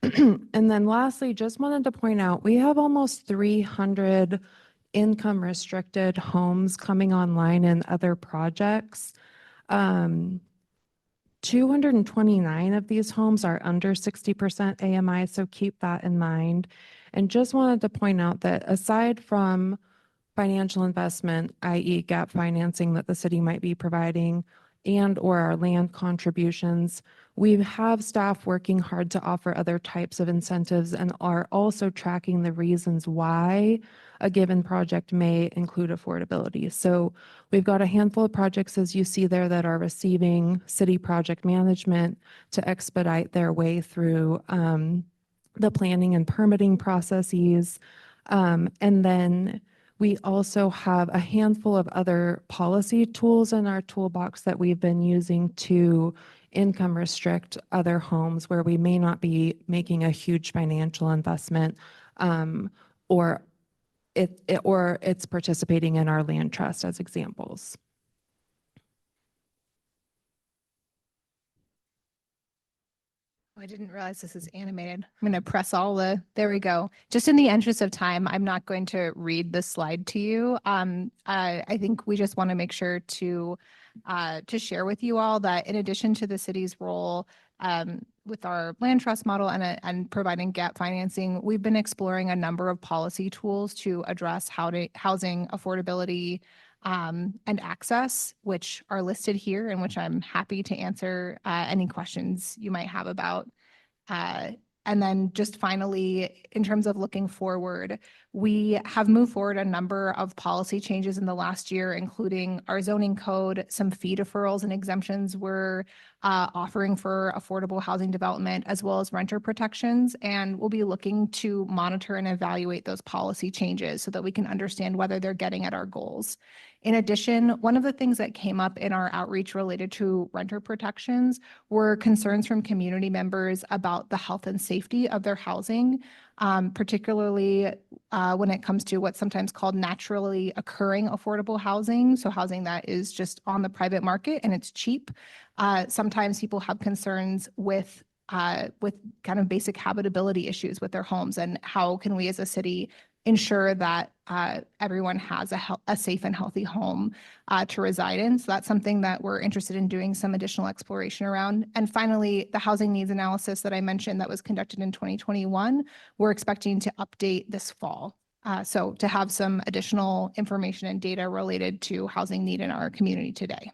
[SPEAKER 9] And then lastly, just wanted to point out, we have almost 300 income restricted homes coming online in other projects. 229 of these homes are under 60% AMI, so keep that in mind. And just wanted to point out that aside from financial investment, i.e. gap financing that the city might be providing and or our land contributions, we have staff working hard to offer other types of incentives and are also tracking the reasons why a given project may include affordability. So we've got a handful of projects, as you see there, that are receiving city project management to expedite their way through the planning and permitting processes. And then we also have a handful of other policy tools in our toolbox that we've been using to income restrict other homes where we may not be making a huge financial investment or it's participating in our land trust as examples.
[SPEAKER 8] I didn't realize this is animated. I'm going to press there we go. Just in the interest of time, I'm not going to read the slide to you. I think we just want to make sure to share with you all that in addition to the city's role with our land trust model and providing gap financing, we've been exploring a number of policy tools to address housing affordability and access, which are listed here and which I'm happy to answer any questions you might have about. And then just finally, in terms of looking forward, we have moved forward a number of policy changes in the last year, including our zoning code, some fee deferrals and exemptions we're offering for affordable housing development, as well as renter protections. And we'll be looking to monitor and evaluate those policy changes so that we can understand whether they're getting at our goals. In addition, one of the things that came up in our outreach related to renter protections were concerns from community members about the health and safety of their housing, particularly when it comes to what's sometimes called naturally occurring affordable housing. So housing that is just on the private market and it's cheap. Sometimes people have concerns with kind of basic habitability issues with their homes, and how can we as a city ensure that everyone has a safe and healthy home to reside in. So that's something that we're interested in doing some additional exploration around. And finally, the housing needs analysis that I mentioned that was conducted in 2021, we're expecting to update this fall. So to have some additional information and data related to housing need in our community today.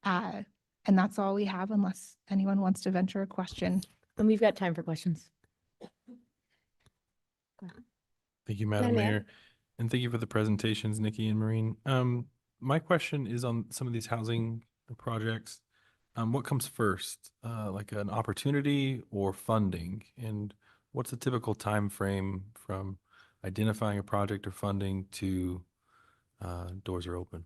[SPEAKER 8] And that's all we have unless anyone wants to venture a question.
[SPEAKER 1] And we've got time for questions.
[SPEAKER 3] Thank you, Madam Mayor. And thank you for the presentations, Nikki and Maureen. My question is on some of these housing projects. What comes first, like an opportunity or funding? And what's the typical time frame from identifying a project or funding to doors are open?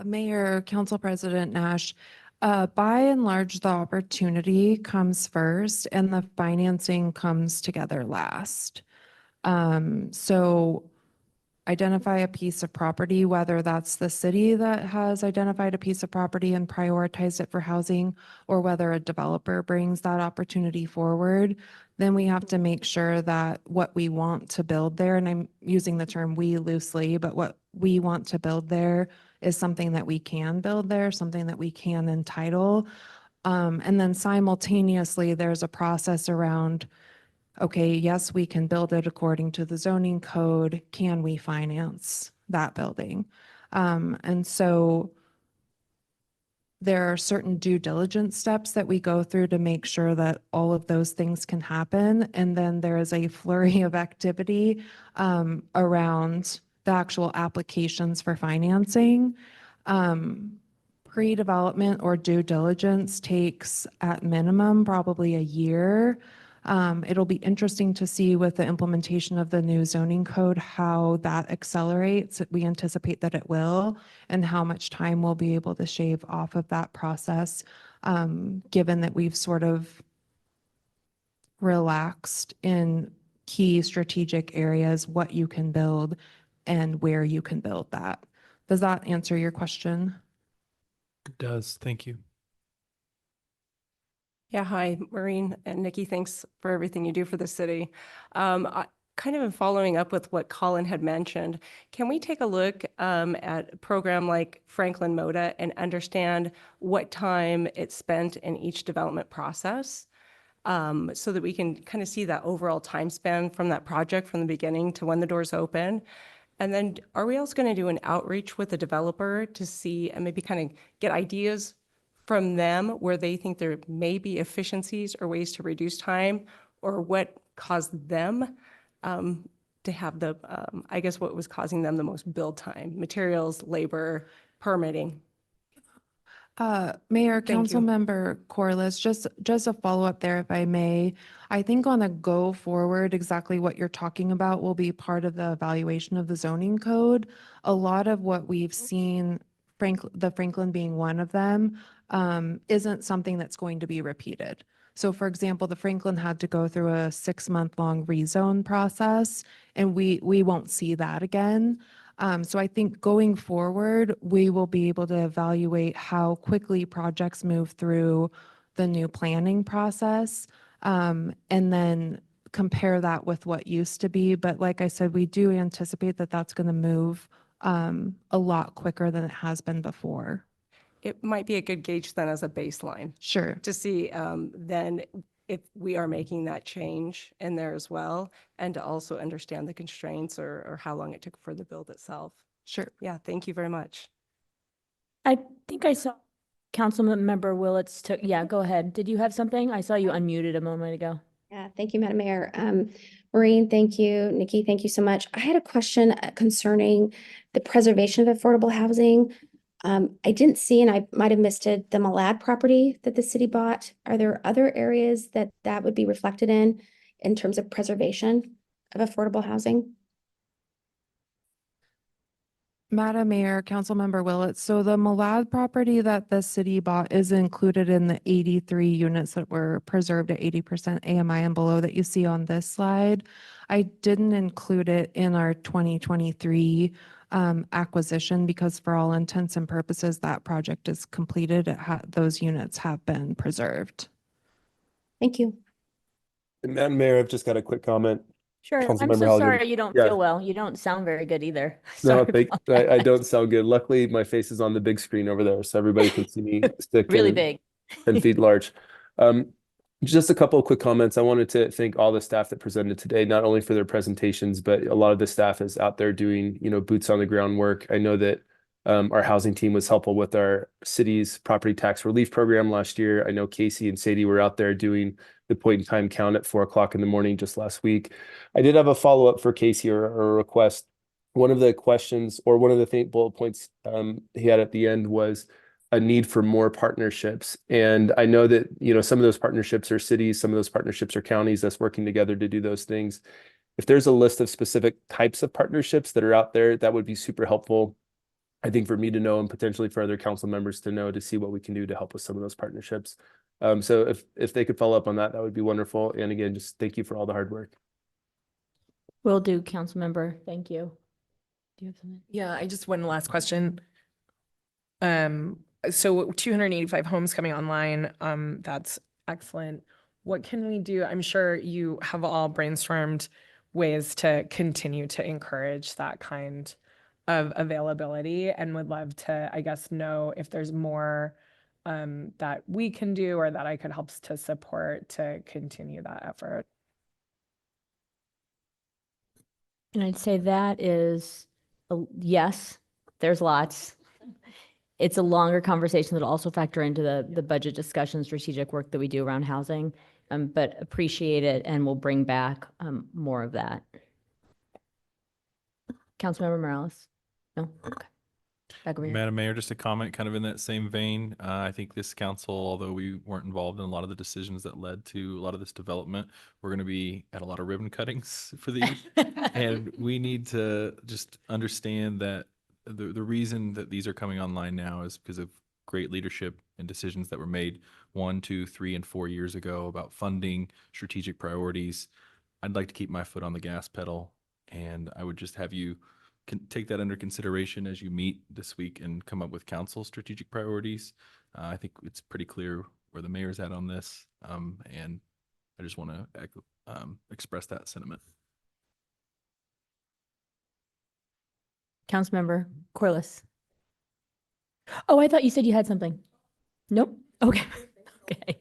[SPEAKER 9] Mayor, Council President Nash, By and large, the opportunity comes first and the financing comes together last. So identify a piece of property, whether that's the city that has identified a piece of property and prioritized it for housing, or whether a developer brings that opportunity forward, then we have to make sure that what we want to build there, and I'm using the term we loosely, but what we want to build there is something that we can build there, something that we can entitle. And then simultaneously, there's a process around, okay, yes, we can build it according to the zoning code. Can we finance that building? And so there are certain due diligence steps that we go through to make sure that all of those things can happen. And then there is a flurry of activity around the actual applications for financing. Pre-development or due diligence takes at minimum probably a year. It'll be interesting to see with the implementation of the new zoning code how that accelerates. We anticipate that it will, and how much time we'll be able to shave off of that process, given that we've sort of relaxed in key strategic areas, what you can build and where you can build that. Does that answer your question?
[SPEAKER 3] It does. Thank you.
[SPEAKER 7] Yeah, hi, Maureen and Nikki, thanks for everything you do for the city. Kind of in following up with what Colin had mentioned, can we take a look at a program like Franklin Moda and understand what time it's spent in each development process? So that we can kind of see that overall time span from that project from the beginning to when the doors open. And then are we also going to do an outreach with the developer to see and maybe kind of get ideas from them where they think there may be efficiencies or ways to reduce time, or what caused them to have the, I guess what was causing them the most build time, materials, labor, permitting?
[SPEAKER 9] Mayor,
[SPEAKER 7] Thank you.
[SPEAKER 9] Councilmember Corliss, just a follow-up there, if I may. I think on a go forward, exactly what you're talking about will be part of the evaluation of the zoning code. A lot of what we've seen, the Franklin being one of them, isn't something that's going to be repeated. So for example, the Franklin had to go through a 6-month-long rezone process, and we won't see that again. So I think going forward, we will be able to evaluate how quickly projects move through the new planning process, and then compare that with what used to be. But like I said, we do anticipate that that's going to move a lot quicker than it has been before.
[SPEAKER 7] It might be a good gauge then as a baseline
[SPEAKER 9] Sure.
[SPEAKER 7] to see then if we are making that change in there as well, and to also understand the constraints or how long it took for the build itself.
[SPEAKER 9] Sure.
[SPEAKER 7] Yeah, thank you very much.
[SPEAKER 1] I think I saw Councilmember Willetts took, yeah, go ahead. Did you have something? I saw you unmuted a moment ago.
[SPEAKER 10] Yeah, thank you, Madam Mayor. Maureen, thank you. Nikki, thank you so much. I had a question concerning the preservation of affordable housing. I didn't see, and I might have missed it, the Malad property that the city bought. Are there other areas that would be reflected in terms of preservation of affordable housing?
[SPEAKER 9] Madam Mayor, Councilmember Willett, so the Malad property that the city bought is included in the 83 units that were preserved at 80% AMI and below that you see on this slide. I didn't include it in our 2023 acquisition because for all intents and purposes, that project is completed. Those units have been preserved.
[SPEAKER 10] Thank you.
[SPEAKER 11] And Madam Mayor, I've just got a quick comment.
[SPEAKER 1] Sure. I'm
[SPEAKER 11] Councilmember
[SPEAKER 1] so
[SPEAKER 11] Halligan.
[SPEAKER 1] sorry you don't
[SPEAKER 11] Yeah.
[SPEAKER 1] feel well. You don't sound very good either.
[SPEAKER 11] No,
[SPEAKER 1] Sorry about
[SPEAKER 11] I
[SPEAKER 1] that.
[SPEAKER 11] don't sound good. Luckily, my face is on the big screen over there, so everybody can see me stick
[SPEAKER 1] Really
[SPEAKER 11] and
[SPEAKER 1] big.
[SPEAKER 11] 10 feet large. Just a couple of quick comments. I wanted to thank all the staff that presented today, not only for their presentations, but a lot of the staff is out there doing, boots on the ground work. I know that our housing team was helpful with our city's property tax relief program last year. I know Casey and Sadie were out there doing the point in time count at 4:00 in the morning just last week. I did have a follow-up for Casey or a request. One of the questions or one of the bullet points he had at the end was a need for more partnerships. And I know that, some of those partnerships are cities, some of those partnerships are counties that's working together to do those things. If there's a list of specific types of partnerships that are out there, that would be super helpful. I think for me to know and potentially for other council members to know to see what we can do to help with some of those partnerships. So if they could follow up on that, that would be wonderful. And again, just thank you for all the hard work.
[SPEAKER 1] Will do, council member. Thank you. Do you have something?
[SPEAKER 5] Yeah, I just one last question. So 285 homes coming online, that's excellent. What can we do? I'm sure you have all brainstormed ways to continue to encourage that kind of availability and would love to, I guess, know if there's more that we can do or that I could help to support to continue that effort.
[SPEAKER 1] And I'd say that is, yes, there's lots. It's a longer conversation that'll also factor into the budget discussion, strategic work that we do around housing. But appreciate it and we'll bring back more of that. Councilmember Morales? No? Okay. Back over here.
[SPEAKER 3] Madam Mayor, just a comment kind of in that same vein. I think this council, although we weren't involved in a lot of the decisions that led to a lot of this development, we're going to be at a lot of ribbon cuttings for these. And we need to just understand that the reason that these are coming online now is because of great leadership and decisions that were made 1, 2, 3, and 4 years ago about funding, strategic priorities. I'd like to keep my foot on the gas pedal, and I would just have you take that under consideration as you meet this week and come up with council strategic priorities. I think it's pretty clear where the mayor's at on this, and I just want to express that sentiment.
[SPEAKER 1] Councilmember Corliss. Oh, I thought you said you had something. Nope. Okay. Okay.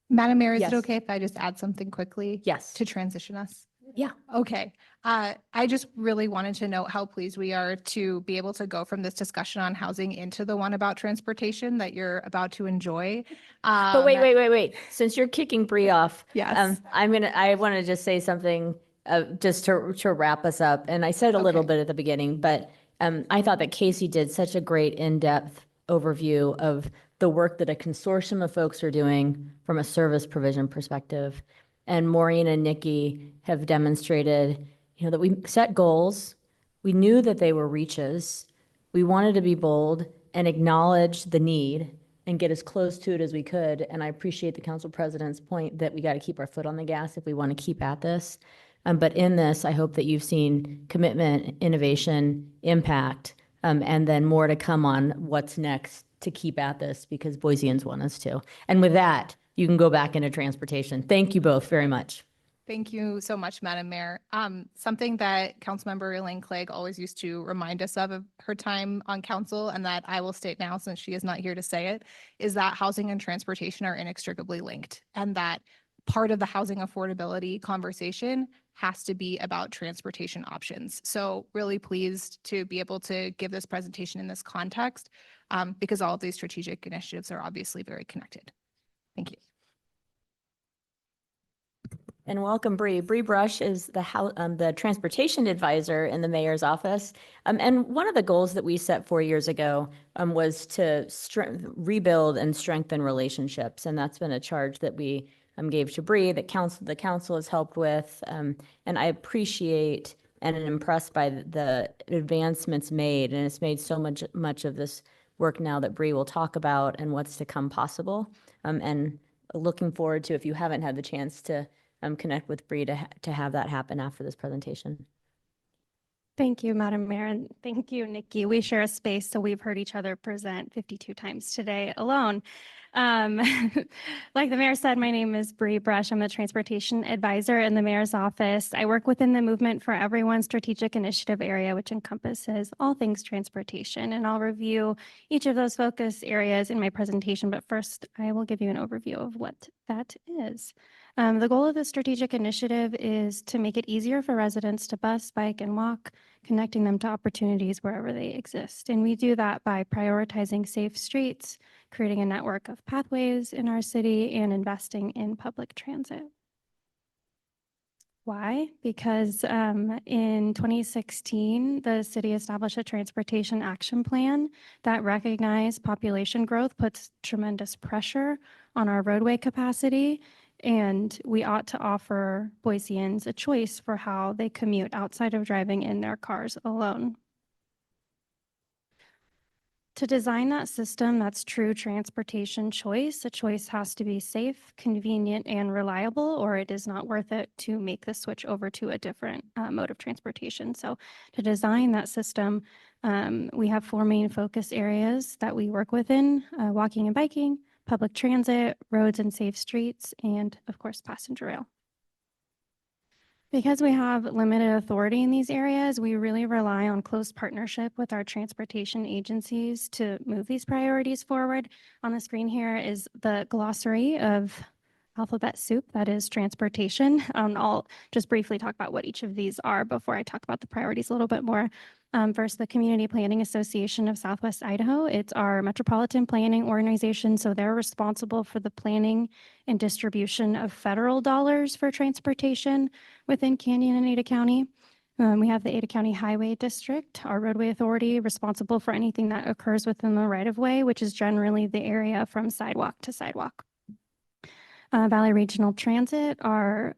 [SPEAKER 8] Madam Mayor, is
[SPEAKER 1] Yes.
[SPEAKER 8] it okay if I just add something quickly?
[SPEAKER 1] Yes.
[SPEAKER 8] To transition us?
[SPEAKER 1] Yeah.
[SPEAKER 8] Okay. I just really wanted to note how pleased we are to be able to go from this discussion on housing into the one about transportation that you're about to enjoy.
[SPEAKER 1] But wait. Since you're kicking Bree off,
[SPEAKER 8] Yes.
[SPEAKER 1] I want to just say something just to wrap us up. And I said a little
[SPEAKER 8] Okay.
[SPEAKER 1] bit at the beginning, but I thought that Casey did such a great in-depth overview of the work that a consortium of folks are doing from a service provision perspective. And Maureen and Nikki have demonstrated, that we set goals. We knew that they were reaches. We wanted to be bold and acknowledge the need and get as close to it as we could. And I appreciate the council president's point that we got to keep our foot on the gas if we want to keep at this. But in this, I hope that you've seen commitment, innovation, impact, and then more to come on what's next to keep at this because Boiseans want us to. And with that, you can go back into transportation. Thank you both very much.
[SPEAKER 8] Thank you so much, Madam Mayor. Something that Councilmember Elaine Clegg always used to remind us of her time on council, and that I will state now since she is not here to say it, is that housing and transportation are inextricably linked, and that part of the housing affordability conversation has to be about transportation options. So really pleased to be able to give this presentation in this context because all of these strategic initiatives are obviously very connected. Thank you.
[SPEAKER 1] And welcome, Bree. Bree Brush is the transportation advisor in the mayor's office. And one of the goals that we set 4 years ago was to rebuild and strengthen relationships. And that's been a charge that we gave to Bree, that the council has helped with. And I appreciate and am impressed by the advancements made. And it's made so much of this work now that Bree will talk about and what's to come possible. And looking forward to, if you haven't had the chance to connect with Bree to have that happen after this presentation.
[SPEAKER 12] Thank you, Madam Mayor, and thank you, Nikki. We share a space, so we've heard each other present 52 times today alone. Like the mayor said, my name is Bree Brush. I'm the transportation advisor in the mayor's office. I work within the Movement for Everyone strategic initiative area, which encompasses all things transportation. And I'll review each of those focus areas in my presentation. But first, I will give you an overview of what that is. The goal of the strategic initiative is to make it easier for residents to bus, bike, and walk, connecting them to opportunities wherever they exist. And we do that by prioritizing safe streets, creating a network of pathways in our city, and investing in public transit. Why? Because in 2016, the city established a transportation action plan that recognized population growth puts tremendous pressure on our roadway capacity, and we ought to offer Boiseans a choice for how they commute outside of driving in their cars alone. To design that system that's true transportation choice, a choice has to be safe, convenient, and reliable, or it is not worth it to make the switch over to a different mode of transportation. So to design that system, we have 4 main focus areas that we work within: walking and biking, public transit, roads and safe streets, and of course, passenger rail. Because we have limited authority in these areas, we really rely on close partnership with our transportation agencies to move these priorities forward. On the screen here is the glossary of alphabet soup, that is transportation. I'll just briefly talk about what each of these are before I talk about the priorities a little bit more. First, the Community Planning Association of Southwest Idaho. It's our metropolitan planning organization, so they're responsible for the planning and distribution of federal dollars for transportation within Canyon and Ada County. We have the Ada County Highway District, our roadway authority, responsible for anything that occurs within the right-of-way, which is generally the area from sidewalk to sidewalk. Valley Regional Transit, our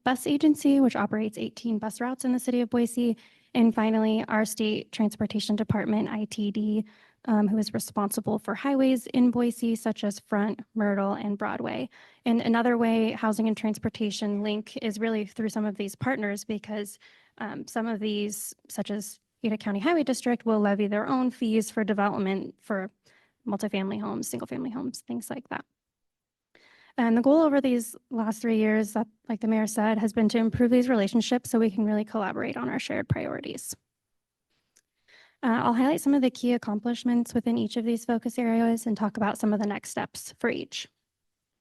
[SPEAKER 12] bus agency, which operates 18 bus routes in the city of Boise. And finally, our state transportation department, ITD, who is responsible for highways in Boise, such as Front, Myrtle, and Broadway. And another way housing and transportation link is really through some of these partners, because some of these, such as Ada County Highway District, will levy their own fees for development for multifamily homes, single-family homes, things like that. And the goal over these last 3 years, like the mayor said, has been to improve these relationships so we can really collaborate on our shared priorities. I'll highlight some of the key accomplishments within each of these focus areas and talk about some of the next steps for each.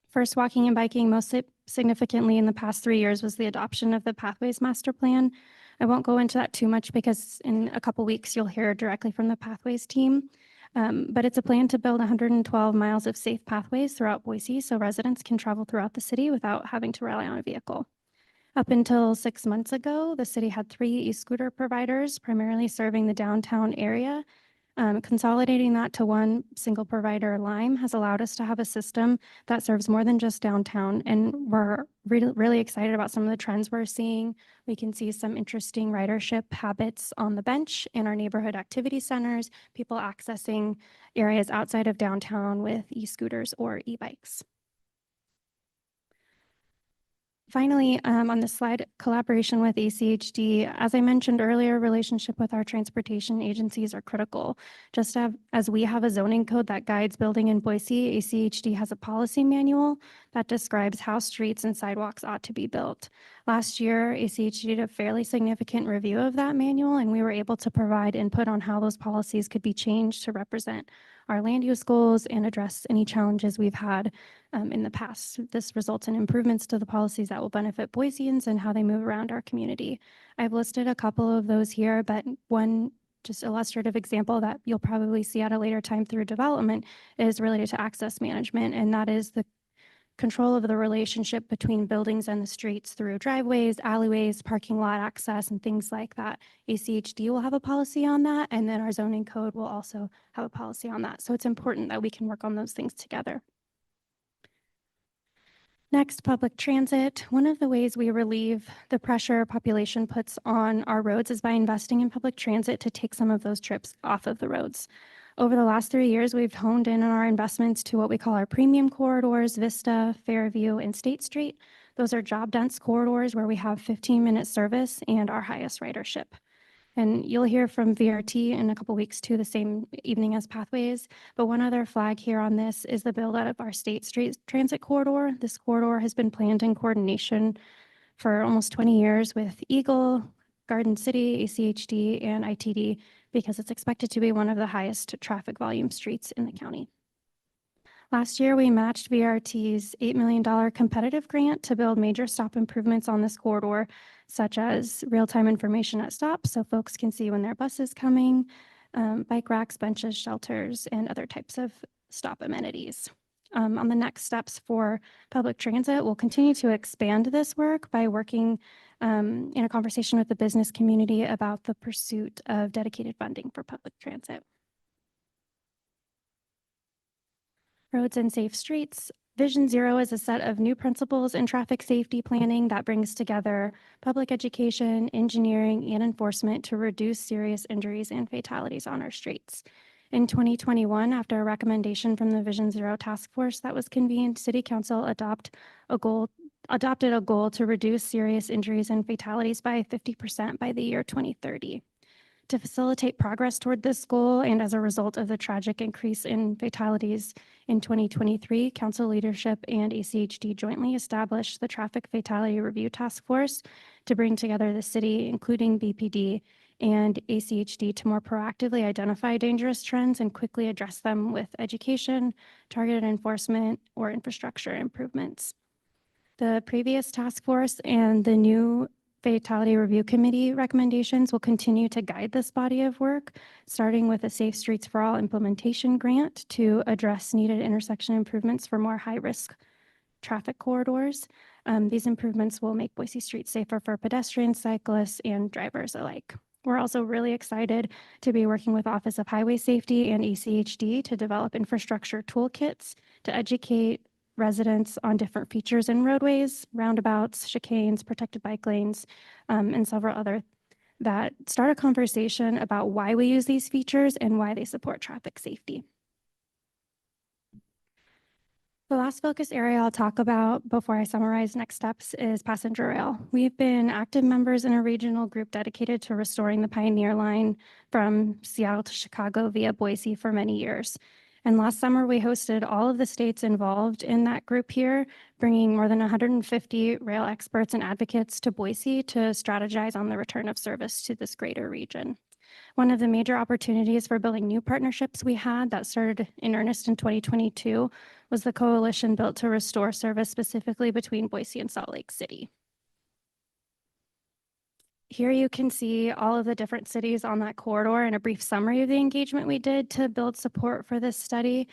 [SPEAKER 12] First, walking and biking, most significantly in the past 3 years, was the adoption of the Pathways Master Plan. I won't go into that too much because in a couple weeks, you'll hear directly from the Pathways team. But it's a plan to build 112 miles of safe pathways throughout Boise so residents can travel throughout the city without having to rely on a vehicle. Up until 6 months ago, the city had 3 e-scooter providers, primarily serving the downtown area. Consolidating that to one single provider, Lime, has allowed us to have a system that serves more than just downtown. And we're really excited about some of the trends we're seeing. We can see some interesting ridership habits on the bench in our neighborhood activity centers, people accessing areas outside of downtown with e-scooters or e-bikes. Finally, on this slide, collaboration with ACHD. As I mentioned earlier, relationship with our transportation agencies are critical. Just as we have a zoning code that guides building in Boise, ACHD has a policy manual that describes how streets and sidewalks ought to be built. Last year, ACHD did a fairly significant review of that manual, and we were able to provide input on how those policies could be changed to represent our land use goals and address any challenges we've had in the past. This results in improvements to the policies that will benefit Boiseans and how they move around our community. I've listed a couple of those here, but one just illustrative example that you'll probably see at a later time through development is related to access management, and that is the control of the relationship between buildings and the streets through driveways, alleyways, parking lot access, and things like that. ACHD will have a policy on that, and then our zoning code will also have a policy on that. So it's important that we can work on those things together. Next, public transit. One of the ways we relieve the pressure population puts on our roads is by investing in public transit to take some of those trips off of the roads. Over the last 3 years, we've honed in on our investments to what we call our premium corridors, Vista, Fairview, and State Street. Those are job-dense corridors where we have 15-minute service and our highest ridership. And you'll hear from VRT in a couple weeks too, the same evening as Pathways. But one other flag here on this is the build out of our State Street Transit Corridor. This corridor has been planned in coordination for almost 20 years with Eagle, Garden City, ACHD, and ITD, because it's expected to be one of the highest traffic volume streets in the county. Last year, we matched VRT's $8 million competitive grant to build major stop improvements on this corridor, such as real-time information at stops so folks can see when their bus is coming, bike racks, benches, shelters, and other types of stop amenities. On the next steps for public transit, we'll continue to expand this work by working in a conversation with the business community about the pursuit of dedicated funding for public transit. Roads and safe streets. Vision Zero is a set of new principles in traffic safety planning that brings together public education, engineering, and enforcement to reduce serious injuries and fatalities on our streets. In 2021, after a recommendation from the Vision Zero Task Force that was convened, City Council adopted a goal to reduce serious injuries and fatalities by 50% by the year 2030. To facilitate progress toward this goal, and as a result of the tragic increase in fatalities in 2023, council leadership and ACHD jointly established the Traffic Fatality Review Task Force to bring together the city, including BPD and ACHD, to more proactively identify dangerous trends and quickly address them with education, targeted enforcement, or infrastructure improvements. The previous task force and the new Fatality Review Committee recommendations will continue to guide this body of work, starting with a Safe Streets for All implementation grant to address needed intersection improvements for more high-risk traffic corridors. These improvements will make Boise Street safer for pedestrians, cyclists, and drivers alike. We're also really excited to be working with Office of Highway Safety and ACHD to develop infrastructure toolkits to educate residents on different features in roadways, roundabouts, chicanes, protected bike lanes, and several other that start a conversation about why we use these features and why they support traffic safety. The last focus area I'll talk about before I summarize next steps is passenger rail. We've been active members in a regional group dedicated to restoring the Pioneer Line from Seattle to Chicago via Boise for many years. And last summer, we hosted all of the states involved in that group here, bringing more than 150 rail experts and advocates to Boise to strategize on the return of service to this greater region. One of the major opportunities for building new partnerships we had that started in earnest in 2022 was the coalition built to restore service specifically between Boise and Salt Lake City. Here you can see all of the different cities on that corridor and a brief summary of the engagement we did to build support for this study.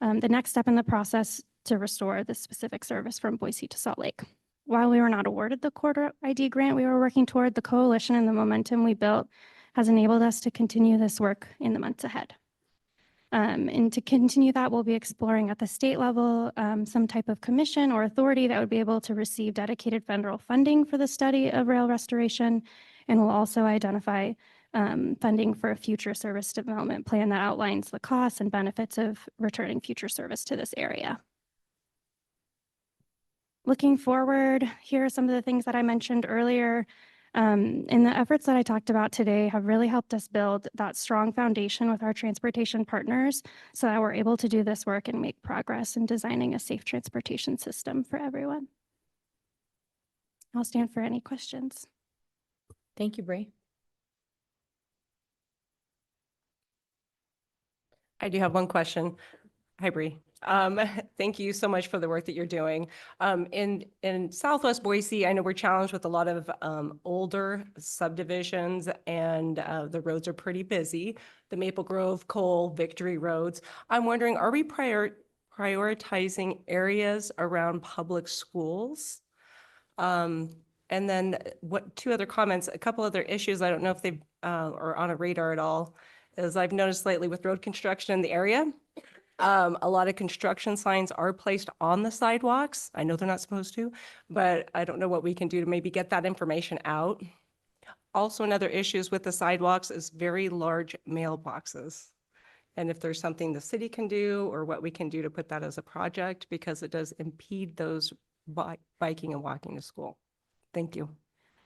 [SPEAKER 12] The next step in the process to restore the specific service from Boise to Salt Lake. While we were not awarded the corridor ID grant we were working toward, the coalition and the momentum we built has enabled us to continue this work in the months ahead. And to continue that, we'll be exploring at the state level some type of commission or authority that would be able to receive dedicated federal funding for the study of rail restoration. And we'll also identify funding for a future service development plan that outlines the costs and benefits of returning future service to this area. Looking forward, here are some of the things that I mentioned earlier. And the efforts that I talked about today have really helped us build that strong foundation with our transportation partners so that we're able to do this work and make progress in designing a safe transportation system for everyone. I'll stand for any questions.
[SPEAKER 1] Thank you, Bree.
[SPEAKER 7] I do have one question. Hi, Bree. Thank you so much for the work that you're doing. In Southwest Boise, I know we're challenged with a lot of older subdivisions, and the roads are pretty busy. The Maple Grove, Cole, Victory roads. I'm wondering, are we prioritizing areas around public schools? And then two other comments, a couple other issues, I don't know if they are on a radar at all, is I've noticed lately with road construction in the area, a lot of construction signs are placed on the sidewalks. I know they're not supposed to, but I don't know what we can do to maybe get that information out. Also, another issues with the sidewalks is very large mailboxes. And if there's something the city can do or what we can do to put that as a project, because it does impede those biking and walking to school. Thank you.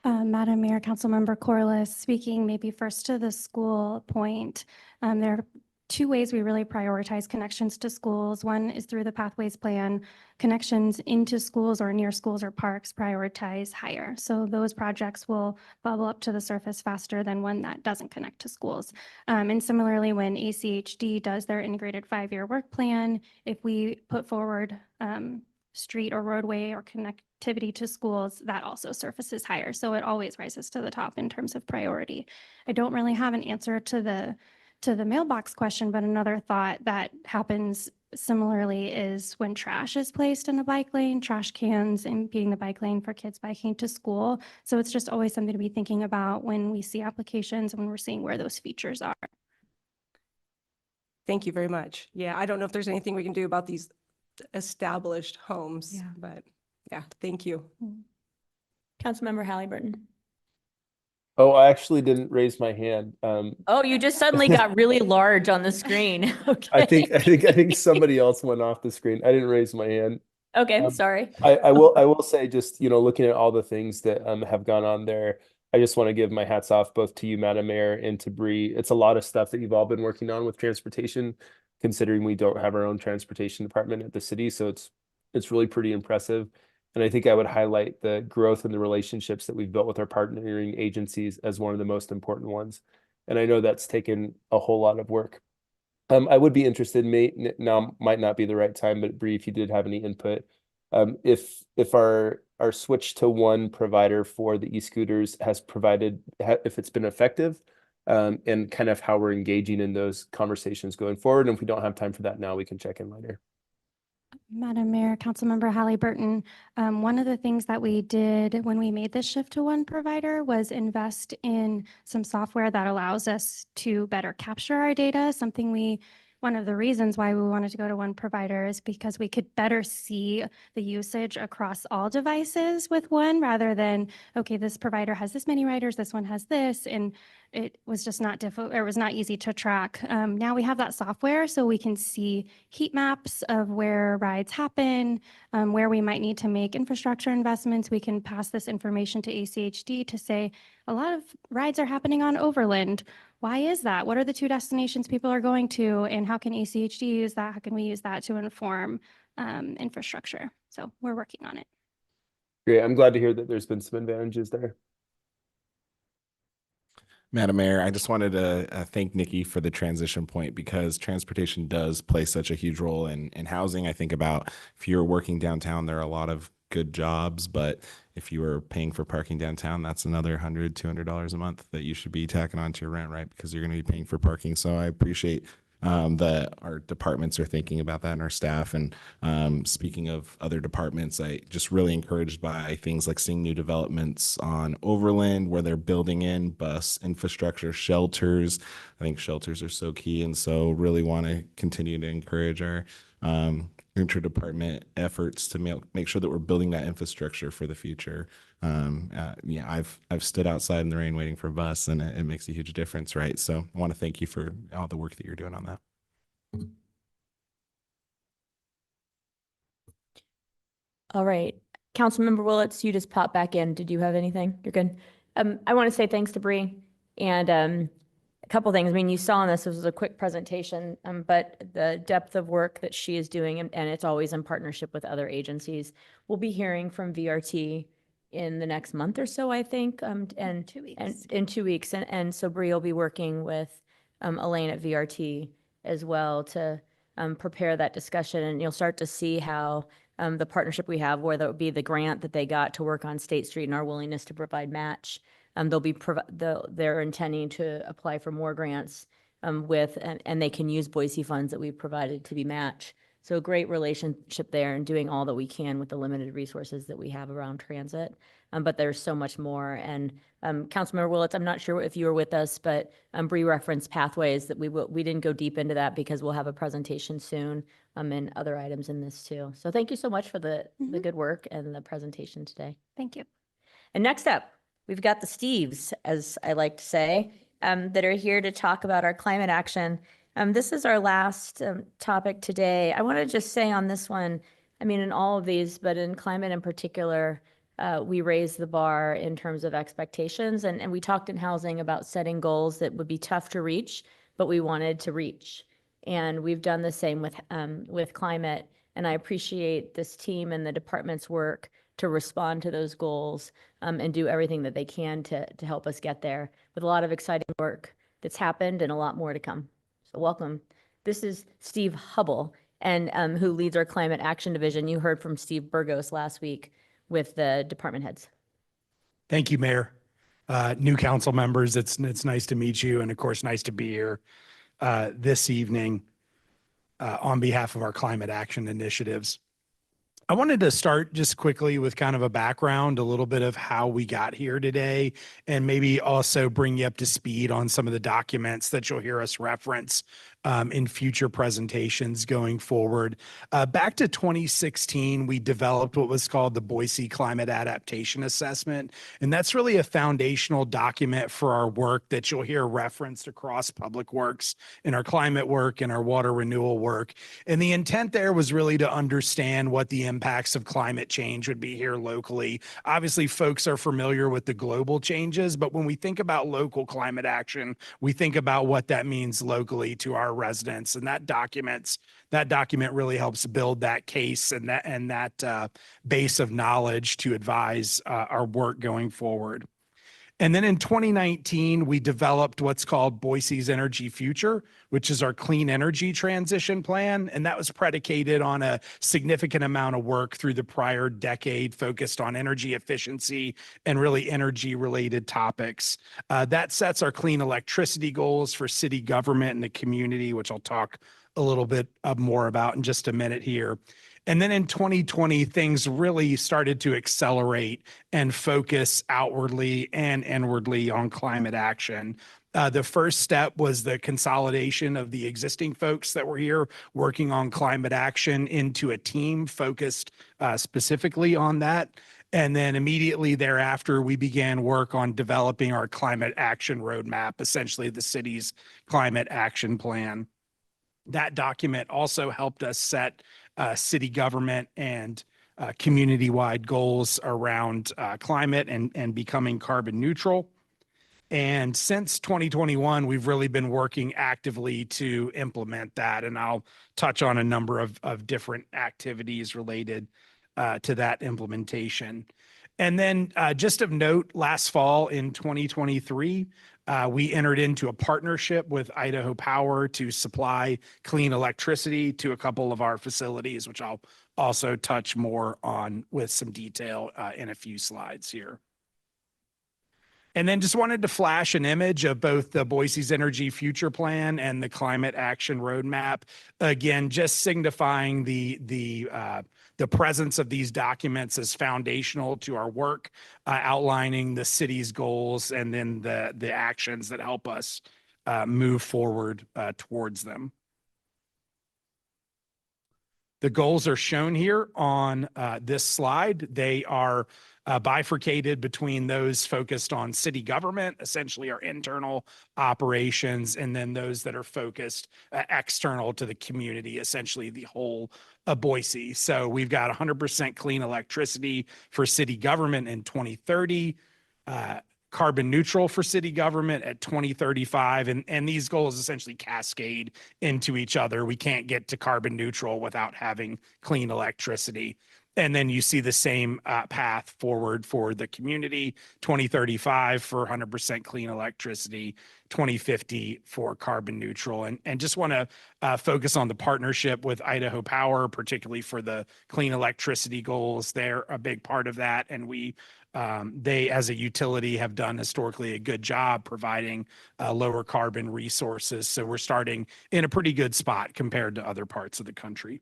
[SPEAKER 12] Madam Mayor, Councilmember Corliss, speaking maybe first to the school point. There are two ways we really prioritize connections to schools. One is through the Pathways Plan. Connections into schools or near schools or parks prioritize higher. So those projects will bubble up to the surface faster than one that doesn't connect to schools. And similarly, when ACHD does their integrated 5-year work plan, if we put forward street or roadway or connectivity to schools, that also surfaces higher. So it always rises to the top in terms of priority. I don't really have an answer to the mailbox question, but another thought that happens similarly is when trash is placed in a bike lane, trash cans impeding the bike lane for kids biking to school. So it's just always something to be thinking about when we see applications and when we're seeing where those features are.
[SPEAKER 7] Thank you very much. Yeah, I don't know if there's anything we can do about these established homes,
[SPEAKER 12] Yeah.
[SPEAKER 7] but yeah, thank you.
[SPEAKER 1] Councilmember Halliburton.
[SPEAKER 11] Oh, I actually didn't raise my hand.
[SPEAKER 1] Oh, you just suddenly got really large on the screen.
[SPEAKER 11] I think
[SPEAKER 1] Okay.
[SPEAKER 11] somebody else went off the screen. I didn't raise my hand.
[SPEAKER 1] Okay,
[SPEAKER 11] Um,
[SPEAKER 1] sorry.
[SPEAKER 11] I will say, just looking at all the things that have gone on there, I just want to give my hats off both to you, Madam Mayor, and to Bree. It's a lot of stuff that you've all been working on with transportation, considering we don't have our own transportation department at the city. So it's really pretty impressive. And I think I would highlight the growth and the relationships that we've built with our partnering agencies as one of the most important ones. And I know that's taken a whole lot of work. I would be interested, now might not be the right time, but Bree, if you did have any input, if our switch to one provider for the e-scooters has if it's been effective, and kind of how we're engaging in those conversations going forward. And if we don't have time for that now, we can check in later.
[SPEAKER 12] Madam Mayor, Councilmember Halliburton, one of the things that we did when we made this shift to one provider was invest in some software that allows us to better capture our data. One of the reasons why we wanted to go to one provider is because we could better see the usage across all devices with one rather than, okay, this provider has this many riders, this one has this, and it was just not difficult, or it was not easy to track. Now we have that software so we can see heat maps of where rides happen, where we might need to make infrastructure investments. We can pass this information to ACHD to say, a lot of rides are happening on Overland. Why is that? What are the 2 destinations people are going to? And how can ACHD use that? How can we use that to inform infrastructure? So we're working on it.
[SPEAKER 11] Great. I'm glad to hear that there's been some advantages there.
[SPEAKER 6] Madam Mayor, I just wanted to thank Nikki for the transition point, because transportation does play such a huge role in housing. I think about, if you're working downtown, there are a lot of good jobs, but if you are paying for parking downtown, that's another $100, $200 a month that you should be tacking onto your rent, right? Because you're going to be paying for parking. So I appreciate that our departments are thinking about that, and our staff. And speaking of other departments, I just really encouraged by things like seeing new developments on Overland where they're building in bus infrastructure, shelters. I think shelters are so key, and so really want to continue to encourage our interdepartment efforts to make sure that we're building that infrastructure for the future. Yeah, I've stood outside in the rain waiting for a bus, and it makes a huge difference, right? So I want to thank you for all the work that you're doing on that.
[SPEAKER 1] All right. Councilmember Willetts, you just popped back in. Did you have anything? You're good. I want to say thanks to Bree, and a couple things. I mean, you saw in this was a quick presentation, but the depth of work that she is doing, and it's always in partnership with other agencies. We'll be hearing from VRT in the next month or so, I think, and
[SPEAKER 12] 2 weeks.
[SPEAKER 1] And in 2 weeks, and so Bree will be working with Elaine at VRT as well to prepare that discussion, and you'll start to see how the partnership we have, whether it be the grant that they got to work on State Street and our willingness to provide match. They're intending to apply for more grants and they can use Boise funds that we've provided to be matched. So a great relationship there, and doing all that we can with the limited resources that we have around transit. But there's so much more. And Councilmember Willetts, I'm not sure if you were with us, but Bree referenced pathways that we didn't go deep into that because we'll have a presentation soon and other items in this too. So thank you so much for the good work and the presentation today.
[SPEAKER 12] Thank you.
[SPEAKER 1] And next up, we've got the Steves, as I like to say, that are here to talk about our climate action. This is our last topic today. I want to just say on this one, I mean, in all of these, but in climate in particular, we raised the bar in terms of expectations. And we talked in housing about setting goals that would be tough to reach, but we wanted to reach. And we've done the same with climate. And I appreciate this team and the department's work to respond to those goals and do everything that they can to help us get there, with a lot of exciting work that's happened and a lot more to come. So welcome. This is Steve Hubble, and who leads our climate action division. You heard from Steve Burgos last week with the department heads.
[SPEAKER 13] Thank you, Mayor. New council members, it's nice to meet you, and of course, nice to be here this evening on behalf of our climate action initiatives. I wanted to start just quickly with kind of a background, a little bit of how we got here today, and maybe also bring you up to speed on some of the documents that you'll hear us reference in future presentations going forward. Back to 2016, we developed what was called the Boise Climate Adaptation Assessment, and that's really a foundational document for our work that you'll hear referenced across public works, in our climate work, and our water renewal work. And the intent there was really to understand what the impacts of climate change would be here locally. Obviously, folks are familiar with the global changes, but when we think about local climate action, we think about what that means locally to our residents. And that document really helps build that case and that base of knowledge to advise our work going forward. And then in 2019, we developed what's called Boise's Energy Future, which is our clean energy transition plan. And that was predicated on a significant amount of work through the prior decade focused on energy efficiency and really energy related topics. That sets our clean electricity goals for city government and the community, which I'll talk a little bit more about in just a minute here. And then in 2020, things really started to accelerate and focus outwardly and inwardly on climate action. The first step was the consolidation of the existing folks that were here working on climate action into a team focused specifically on that. And then immediately thereafter, we began work on developing our climate action roadmap, essentially the city's climate action plan. That document also helped us set city government and community-wide goals around climate and becoming carbon neutral. And since 2021, we've really been working actively to implement that. And I'll touch on a number of different activities related to that implementation. And then just of note, last fall in 2023, we entered into a partnership with Idaho Power to supply clean electricity to a couple of our facilities, which I'll also touch more on with some detail in a few slides here. And then just wanted to flash an image of both the Boise's Energy Future Plan and the Climate Action Roadmap. Again, just signifying the presence of these documents as foundational to our work, outlining the city's goals and then the actions that help us move forward towards them. The goals are shown here on this slide. They are bifurcated between those focused on city government, essentially our internal operations, and then those that are focused external to the community, essentially the whole of Boise. So we've got 100% clean electricity for city government in 2030, carbon neutral for city government at 2035. And these goals essentially cascade into each other. We can't get to carbon neutral without having clean electricity. And then you see the same path forward for the community, 2035 for 100% clean electricity, 2050 for carbon neutral. And just want to focus on the partnership with Idaho Power, particularly for the clean electricity goals. They're a big part of that. And they, as a utility, have done historically a good job providing lower carbon resources. So we're starting in a pretty good spot compared to other parts of the country.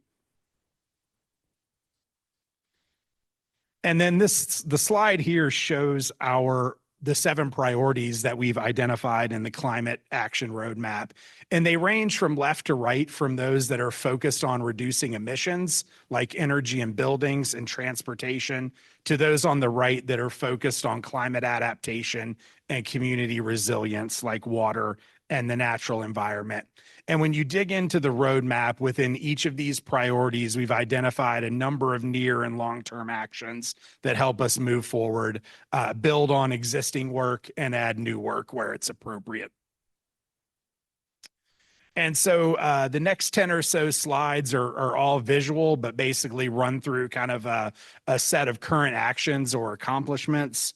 [SPEAKER 13] And then the slide here shows the 7 priorities that we've identified in the climate action roadmap. And they range from left to right, from those that are focused on reducing emissions, like energy and buildings and transportation, to those on the right that are focused on climate adaptation and community resilience, like water and the natural environment. And when you dig into the roadmap within each of these priorities, we've identified a number of near and long-term actions that help us move forward, build on existing work, and add new work where it's appropriate. And so the next 10 or so slides are all visual, but basically run through kind of a set of current actions or accomplishments.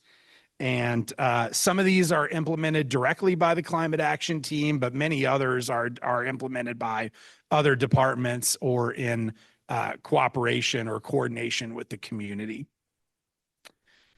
[SPEAKER 13] And some of these are implemented directly by the climate action team, but many others are implemented by other departments or in cooperation or coordination with the community.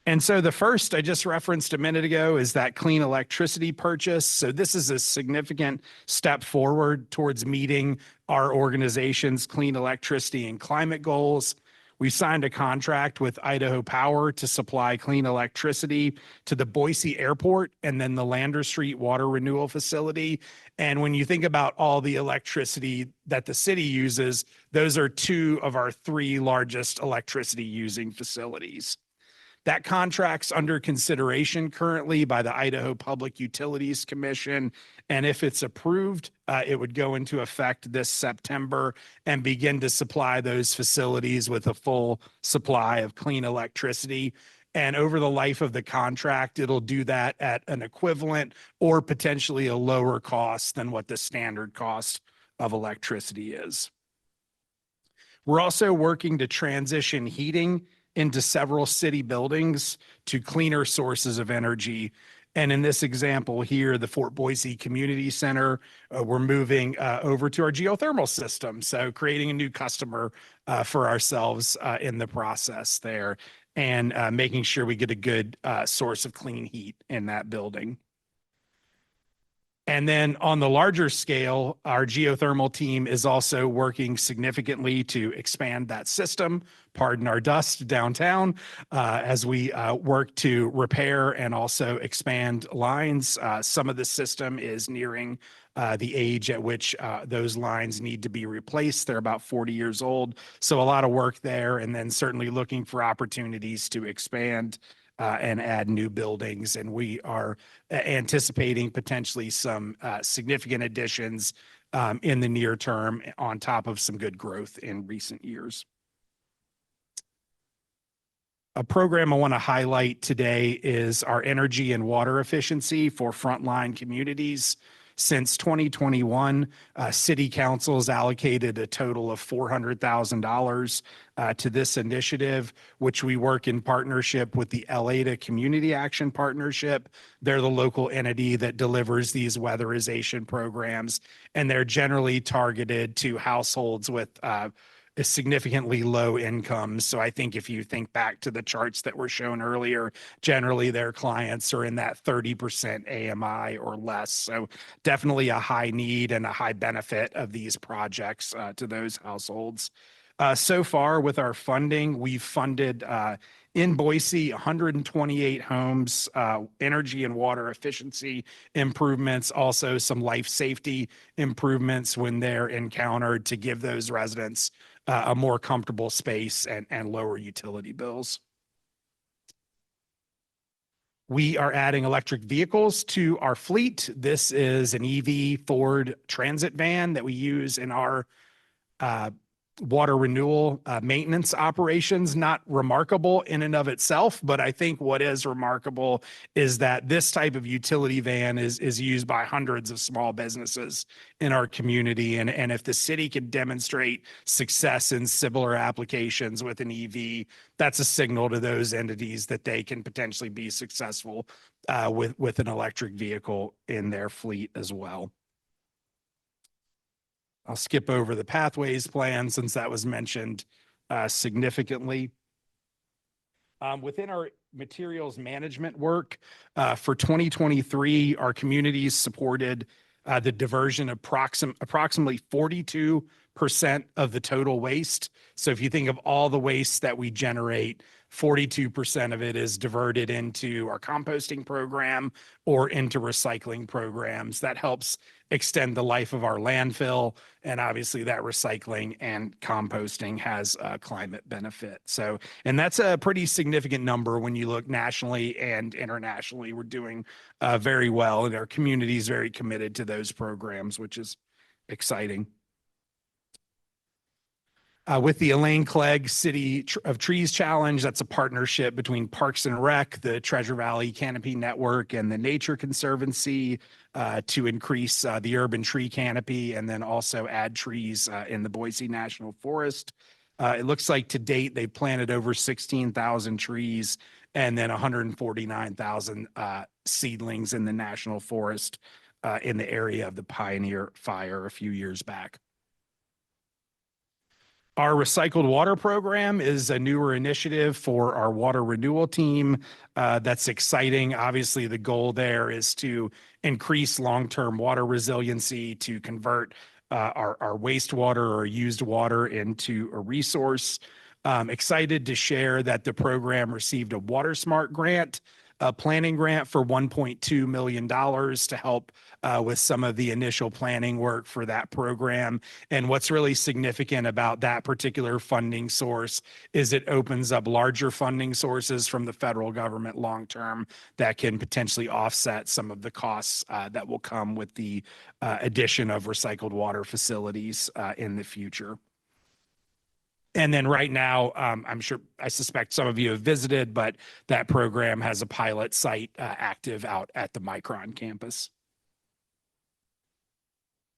[SPEAKER 13] And so the first I just referenced a minute ago is that clean electricity purchase. So this is a significant step forward towards meeting our organization's clean electricity and climate goals. We signed a contract with Idaho Power to supply clean electricity to the Boise Airport and then the Lander Street Water Renewal Facility. And when you think about all the electricity that the city uses, those are two of our three largest electricity using facilities. That contract's under consideration currently by the Idaho Public Utilities Commission. And if it's approved, it would go into effect this September and begin to supply those facilities with a full supply of clean electricity. And over the life of the contract, it'll do that at an equivalent or potentially a lower cost than what the standard cost of electricity is. We're also working to transition heating into several city buildings to cleaner sources of energy. And in this example here, the Fort Boise Community Center, we're moving over to our geothermal system. So creating a new customer for ourselves in the process there, and making sure we get a good source of clean heat in that building. And then on the larger scale, our geothermal team is also working significantly to expand that system, pardon our dust, downtown, as we work to repair and also expand lines. Some of the system is nearing the age at which those lines need to be replaced. They're about 40 years old. So a lot of work there, and then certainly looking for opportunities to expand and add new buildings. And we are anticipating potentially some significant additions in the near term on top of some good growth in recent years. A program I want to highlight today is our energy and water efficiency for frontline communities. Since 2021, City Council has allocated a total of $400,000 to this initiative, which we work in partnership with the LATA Community Action Partnership. They're the local entity that delivers these weatherization programs, and they're generally targeted to households with a significantly low income. So I think if you think back to the charts that were shown earlier, generally their clients are in that 30% AMI or less. So definitely a high need and a high benefit of these projects to those households. So far with our funding, we've funded in Boise, 128 homes, energy and water efficiency improvements, also some life safety improvements when they're encountered to give those residents a more comfortable space and lower utility bills. We are adding electric vehicles to our fleet. This is an EV Ford Transit van that we use in our water renewal maintenance operations. Not remarkable in and of itself, but I think what is remarkable is that this type of utility van is used by hundreds of small businesses in our community. And if the city can demonstrate success in similar applications with an EV, that's a signal to those entities that they can potentially be successful with an electric vehicle in their fleet as well. I'll skip over the pathways plan since that was mentioned significantly. Within our materials management work for 2023, our communities supported the diversion of approximately 42% of the total waste. So if you think of all the waste that we generate, 42% of it is diverted into our composting program or into recycling programs. That helps extend the life of our landfill. And obviously that recycling and composting has a climate benefit. So, and that's a pretty significant number when you look nationally and internationally. We're doing very well, and our community is very committed to those programs, which is exciting. With the Elaine Clegg City of Trees Challenge, that's a partnership between Parks and Rec, the Treasure Valley Canopy Network, and the Nature Conservancy to increase the urban tree canopy and then also add trees in the Boise National Forest. It looks like to date they've planted over 16,000 trees and then 149,000 seedlings in the National Forest in the area of the Pioneer Fire a few years back. Our recycled water program is a newer initiative for our water renewal team. That's exciting. Obviously, the goal there is to increase long-term water resiliency, to convert our wastewater or used water into a resource. Excited to share that the program received a Water Smart grant, a planning grant for $1.2 million to help with some of the initial planning work for that program. And what's really significant about that particular funding source is it opens up larger funding sources from the federal government long-term that can potentially offset some of the costs that will come with the addition of recycled water facilities in the future. And then right now, I suspect some of you have visited, but that program has a pilot site active out at the Micron campus.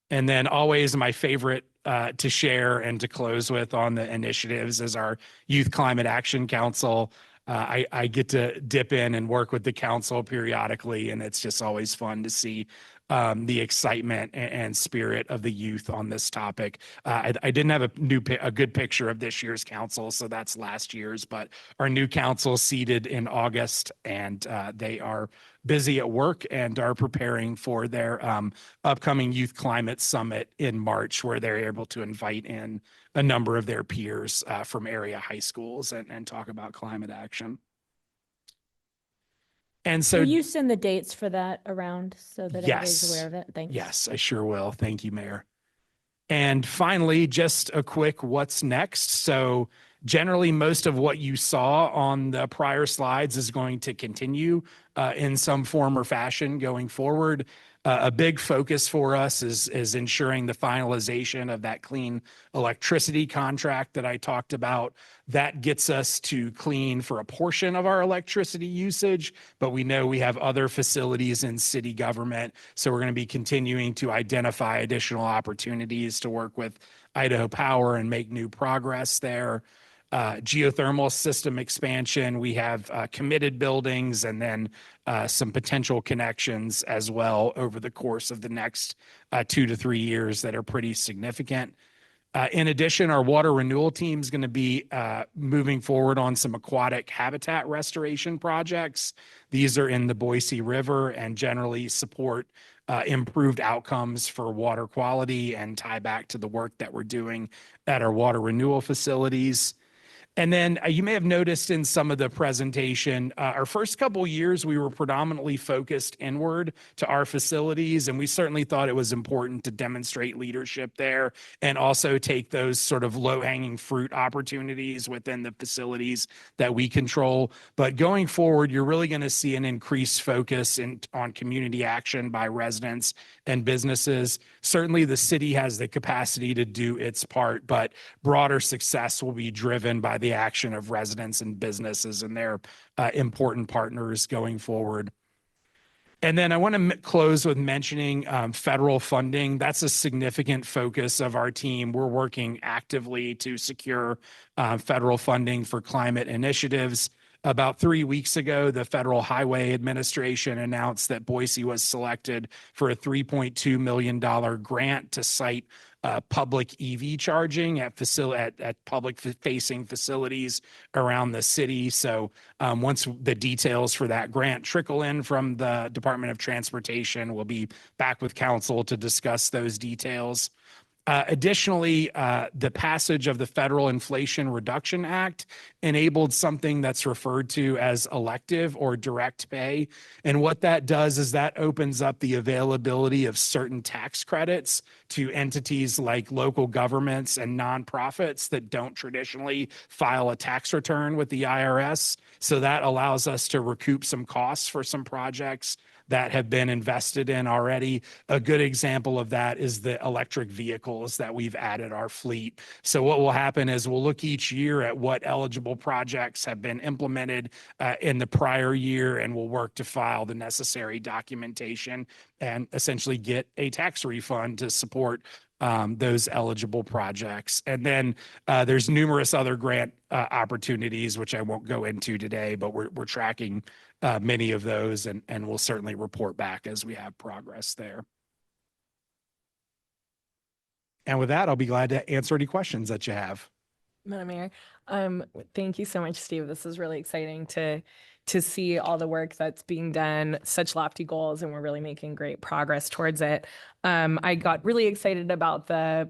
[SPEAKER 13] And then always my favorite to share and to close with on the initiatives is our Youth Climate Action Council. I get to dip in and work with the council periodically, and it's just always fun to see the excitement and spirit of the youth on this topic. I didn't have a good picture of this year's council, so that's last year's, but our new council seated in August, and they are busy at work and are preparing for their upcoming Youth Climate Summit in March, where they're able to invite in a number of their peers from area high schools and talk about climate action. And so
[SPEAKER 1] Will you send the dates for that around so that everybody's
[SPEAKER 13] Yes.
[SPEAKER 1] aware of it? Thanks.
[SPEAKER 13] Yes, I sure will. Thank you, Mayor. And finally, just a quick what's next. So generally, most of what you saw on the prior slides is going to continue in some form or fashion going forward. A big focus for us is ensuring the finalization of that clean electricity contract that I talked about. That gets us to clean for a portion of our electricity usage, but we know we have other facilities in city government. So we're going to be continuing to identify additional opportunities to work with Idaho Power and make new progress there. Geothermal system expansion, we have committed buildings and then some potential connections as well over the course of the next 2 to 3 years that are pretty significant. In addition, our water renewal team is going to be moving forward on some aquatic habitat restoration projects. These are in the Boise River and generally support improved outcomes for water quality and tie back to the work that we're doing at our water renewal facilities. And then you may have noticed in some of the presentation, our first couple years, we were predominantly focused inward to our facilities, and we certainly thought it was important to demonstrate leadership there and also take those sort of low-hanging fruit opportunities within the facilities that we control. But going forward, you're really going to see an increased focus on community action by residents and businesses. Certainly, the city has the capacity to do its part, but broader success will be driven by the action of residents and businesses and their important partners going forward. And then I want to close with mentioning federal funding. That's a significant focus of our team. We're working actively to secure federal funding for climate initiatives. About 3 weeks ago, the Federal Highway Administration announced that Boise was selected for a $3.2 million grant to site public EV charging at public-facing facilities around the city. So once the details for that grant trickle in from the Department of Transportation, we'll be back with council to discuss those details. Additionally, the passage of the Federal Inflation Reduction Act enabled something that's referred to as elective or direct pay. And what that does is that opens up the availability of certain tax credits to entities like local governments and nonprofits that don't traditionally file a tax return with the IRS. So that allows us to recoup some costs for some projects that have been invested in already. A good example of that is the electric vehicles that we've added our fleet. So what will happen is we'll look each year at what eligible projects have been implemented in the prior year, and we'll work to file the necessary documentation and essentially get a tax refund to support those eligible projects. And then there's numerous other grant opportunities, which I won't go into today, but we're tracking many of those, and we'll certainly report back as we have progress there. And with that, I'll be glad to answer any questions that you have.
[SPEAKER 5] Madam Mayor, thank you so much, Steve. This is really exciting to see all the work that's being done, such lofty goals, and we're really making great progress towards it. I got really excited about the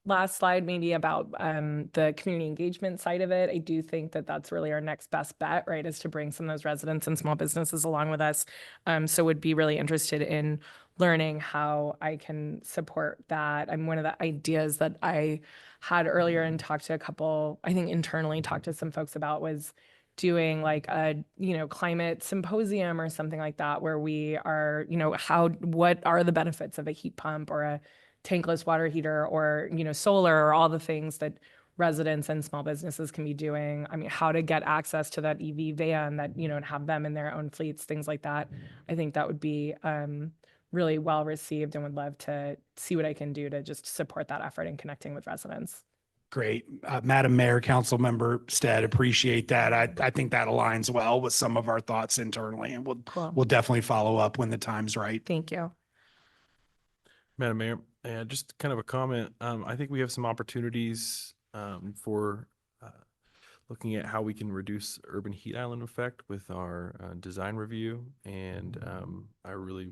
[SPEAKER 5] last slide maybe about the community engagement side of it. I do think that that's really our next best bet, right, is to bring some of those residents and small businesses along with us. So would be really interested in learning how I can support that. And one of the ideas that I had earlier and talked to a couple, I think internally talked to some folks about, was doing like a, climate symposium or something like that, where we are, what are the benefits of a heat pump or a tankless water heater or, solar, or all the things that residents and small businesses can be doing. I mean, how to get access to that EV van that, and have them in their own fleets, things like that. I think that would be really well received, and would love to see what I can do to just support that effort in connecting with residents.
[SPEAKER 13] Great. Madam Mayor, Councilmember Stead, appreciate that. I think that aligns well with some of our thoughts internally, and
[SPEAKER 5] Cool.
[SPEAKER 13] we'll definitely follow up when the time's right.
[SPEAKER 5] Thank you.
[SPEAKER 3] Madam Mayor, just kind of a comment. I think we have some opportunities for looking at how we can reduce urban heat island effect with our design review. And I really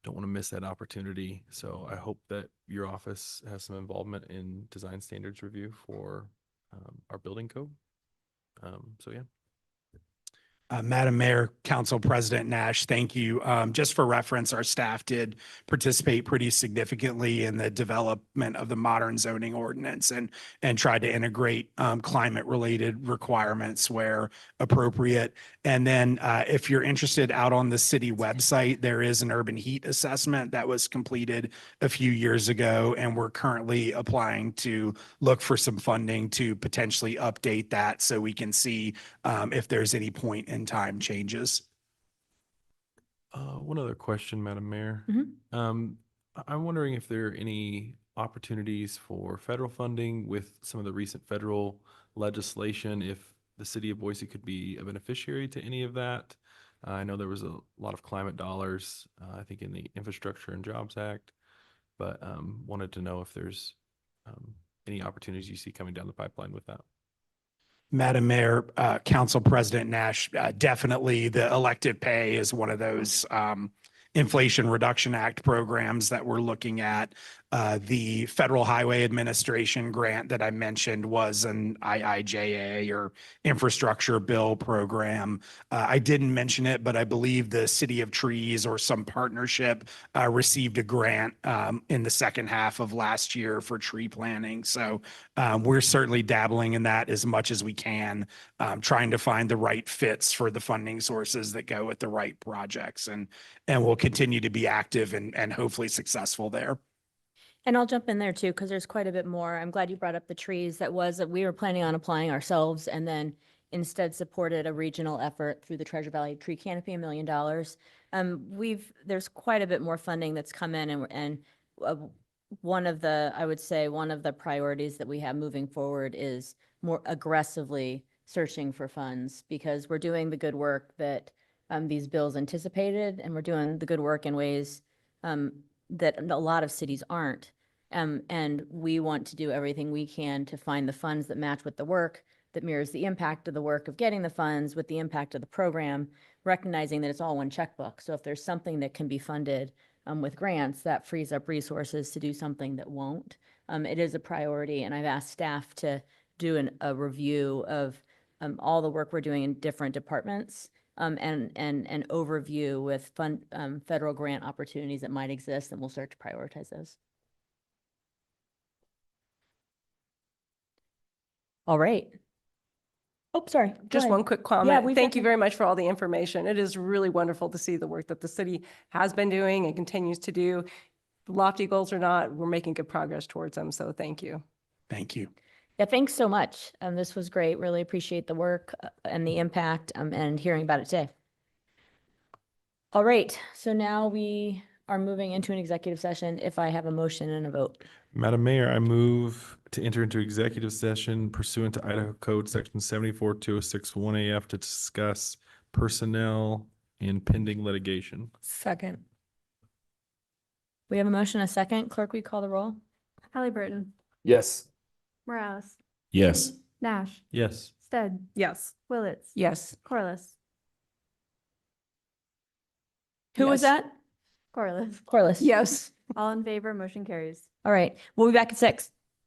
[SPEAKER 3] don't want to miss that opportunity. So I hope that your office has some involvement in design standards review for our building code. So yeah.
[SPEAKER 13] Madam Mayor, Council President Nash, thank you. Just for reference, our staff did participate pretty significantly in the development of the modern zoning ordinance and tried to integrate climate-related requirements where appropriate. And then if you're interested, out on the city website, there is an urban heat assessment that was completed a few years ago, and we're currently applying to look for some funding to potentially update that so we can see if there's any point in time changes.
[SPEAKER 3] One other question, Madam Mayor.
[SPEAKER 1] Mhm.
[SPEAKER 3] I'm wondering if there are any opportunities for federal funding with some of the recent federal legislation, if the city of Boise could be a beneficiary to any of that. I know there was a lot of climate dollars, I think in the Infrastructure and Jobs Act, but wanted to know if there's any opportunities you see coming down the pipeline with that.
[SPEAKER 13] Madam Mayor, Council President Nash, definitely the elective pay is one of those Inflation Reduction Act programs that we're looking at. The Federal Highway Administration grant that I mentioned was an IIJA or infrastructure bill program. I didn't mention it, but I believe the City of Trees or some partnership received a grant in the second half of last year for tree planting. So we're certainly dabbling in that as much as we can, trying to find the right fits for the funding sources that go with the right projects. And we'll continue to be active and hopefully successful there.
[SPEAKER 1] And I'll jump in there too, because there's quite a bit more. I'm glad you brought up the trees. That was, we were planning on applying ourselves and then instead supported a regional effort through the Treasure Valley Tree Canopy, $1 million. There's quite a bit more funding that's come in, and one of the, I would say, one of the priorities that we have moving forward is more aggressively searching for funds, because we're doing the good work that these bills anticipated, and we're doing the good work in ways that a lot of cities aren't. And we want to do everything we can to find the funds that match with the work, that mirrors the impact of the work of getting the funds with the impact of the program, recognizing that it's all one checkbook. So if there's something that can be funded with grants, that frees up resources to do something that won't. It is a priority, and I've asked staff to do a review of all the work we're doing in different departments, and an overview with federal grant opportunities that might exist, and we'll start to prioritize those. All right. Oh, sorry. Go
[SPEAKER 7] Just
[SPEAKER 1] ahead.
[SPEAKER 7] one quick
[SPEAKER 1] Yeah,
[SPEAKER 7] comment.
[SPEAKER 1] we've
[SPEAKER 7] Thank
[SPEAKER 1] got
[SPEAKER 7] you very much for all the information. It is really wonderful to see the work that the city has been doing and continues to do. Lofty goals or not, we're making good progress towards them. So thank you.
[SPEAKER 13] Thank you.
[SPEAKER 1] Yeah, thanks so much. This was great. Really appreciate the work and the impact and hearing about it today. All right, so now we are moving into an executive session. If I have a motion and a vote.
[SPEAKER 3] Madam Mayor, I move to enter into executive session pursuant to Idaho Code Section 74-206-1AF to discuss personnel and pending litigation.
[SPEAKER 5] Second.
[SPEAKER 1] We have a motion, a second. Clerk, will you call the roll?
[SPEAKER 2] Halliburton,
[SPEAKER 11] Yes.
[SPEAKER 2] Morales,
[SPEAKER 6] Yes.
[SPEAKER 2] Nash,
[SPEAKER 3] Yes.
[SPEAKER 2] Stead,
[SPEAKER 5] Yes.
[SPEAKER 2] Willetts,
[SPEAKER 7] Yes.
[SPEAKER 2] Corliss,
[SPEAKER 1] Who was
[SPEAKER 7] Yes.
[SPEAKER 1] that?
[SPEAKER 2] Corliss.
[SPEAKER 1] Corliss.
[SPEAKER 7] Yes.
[SPEAKER 2] All in favor, motion carries.
[SPEAKER 1] All right, we'll be back at 6.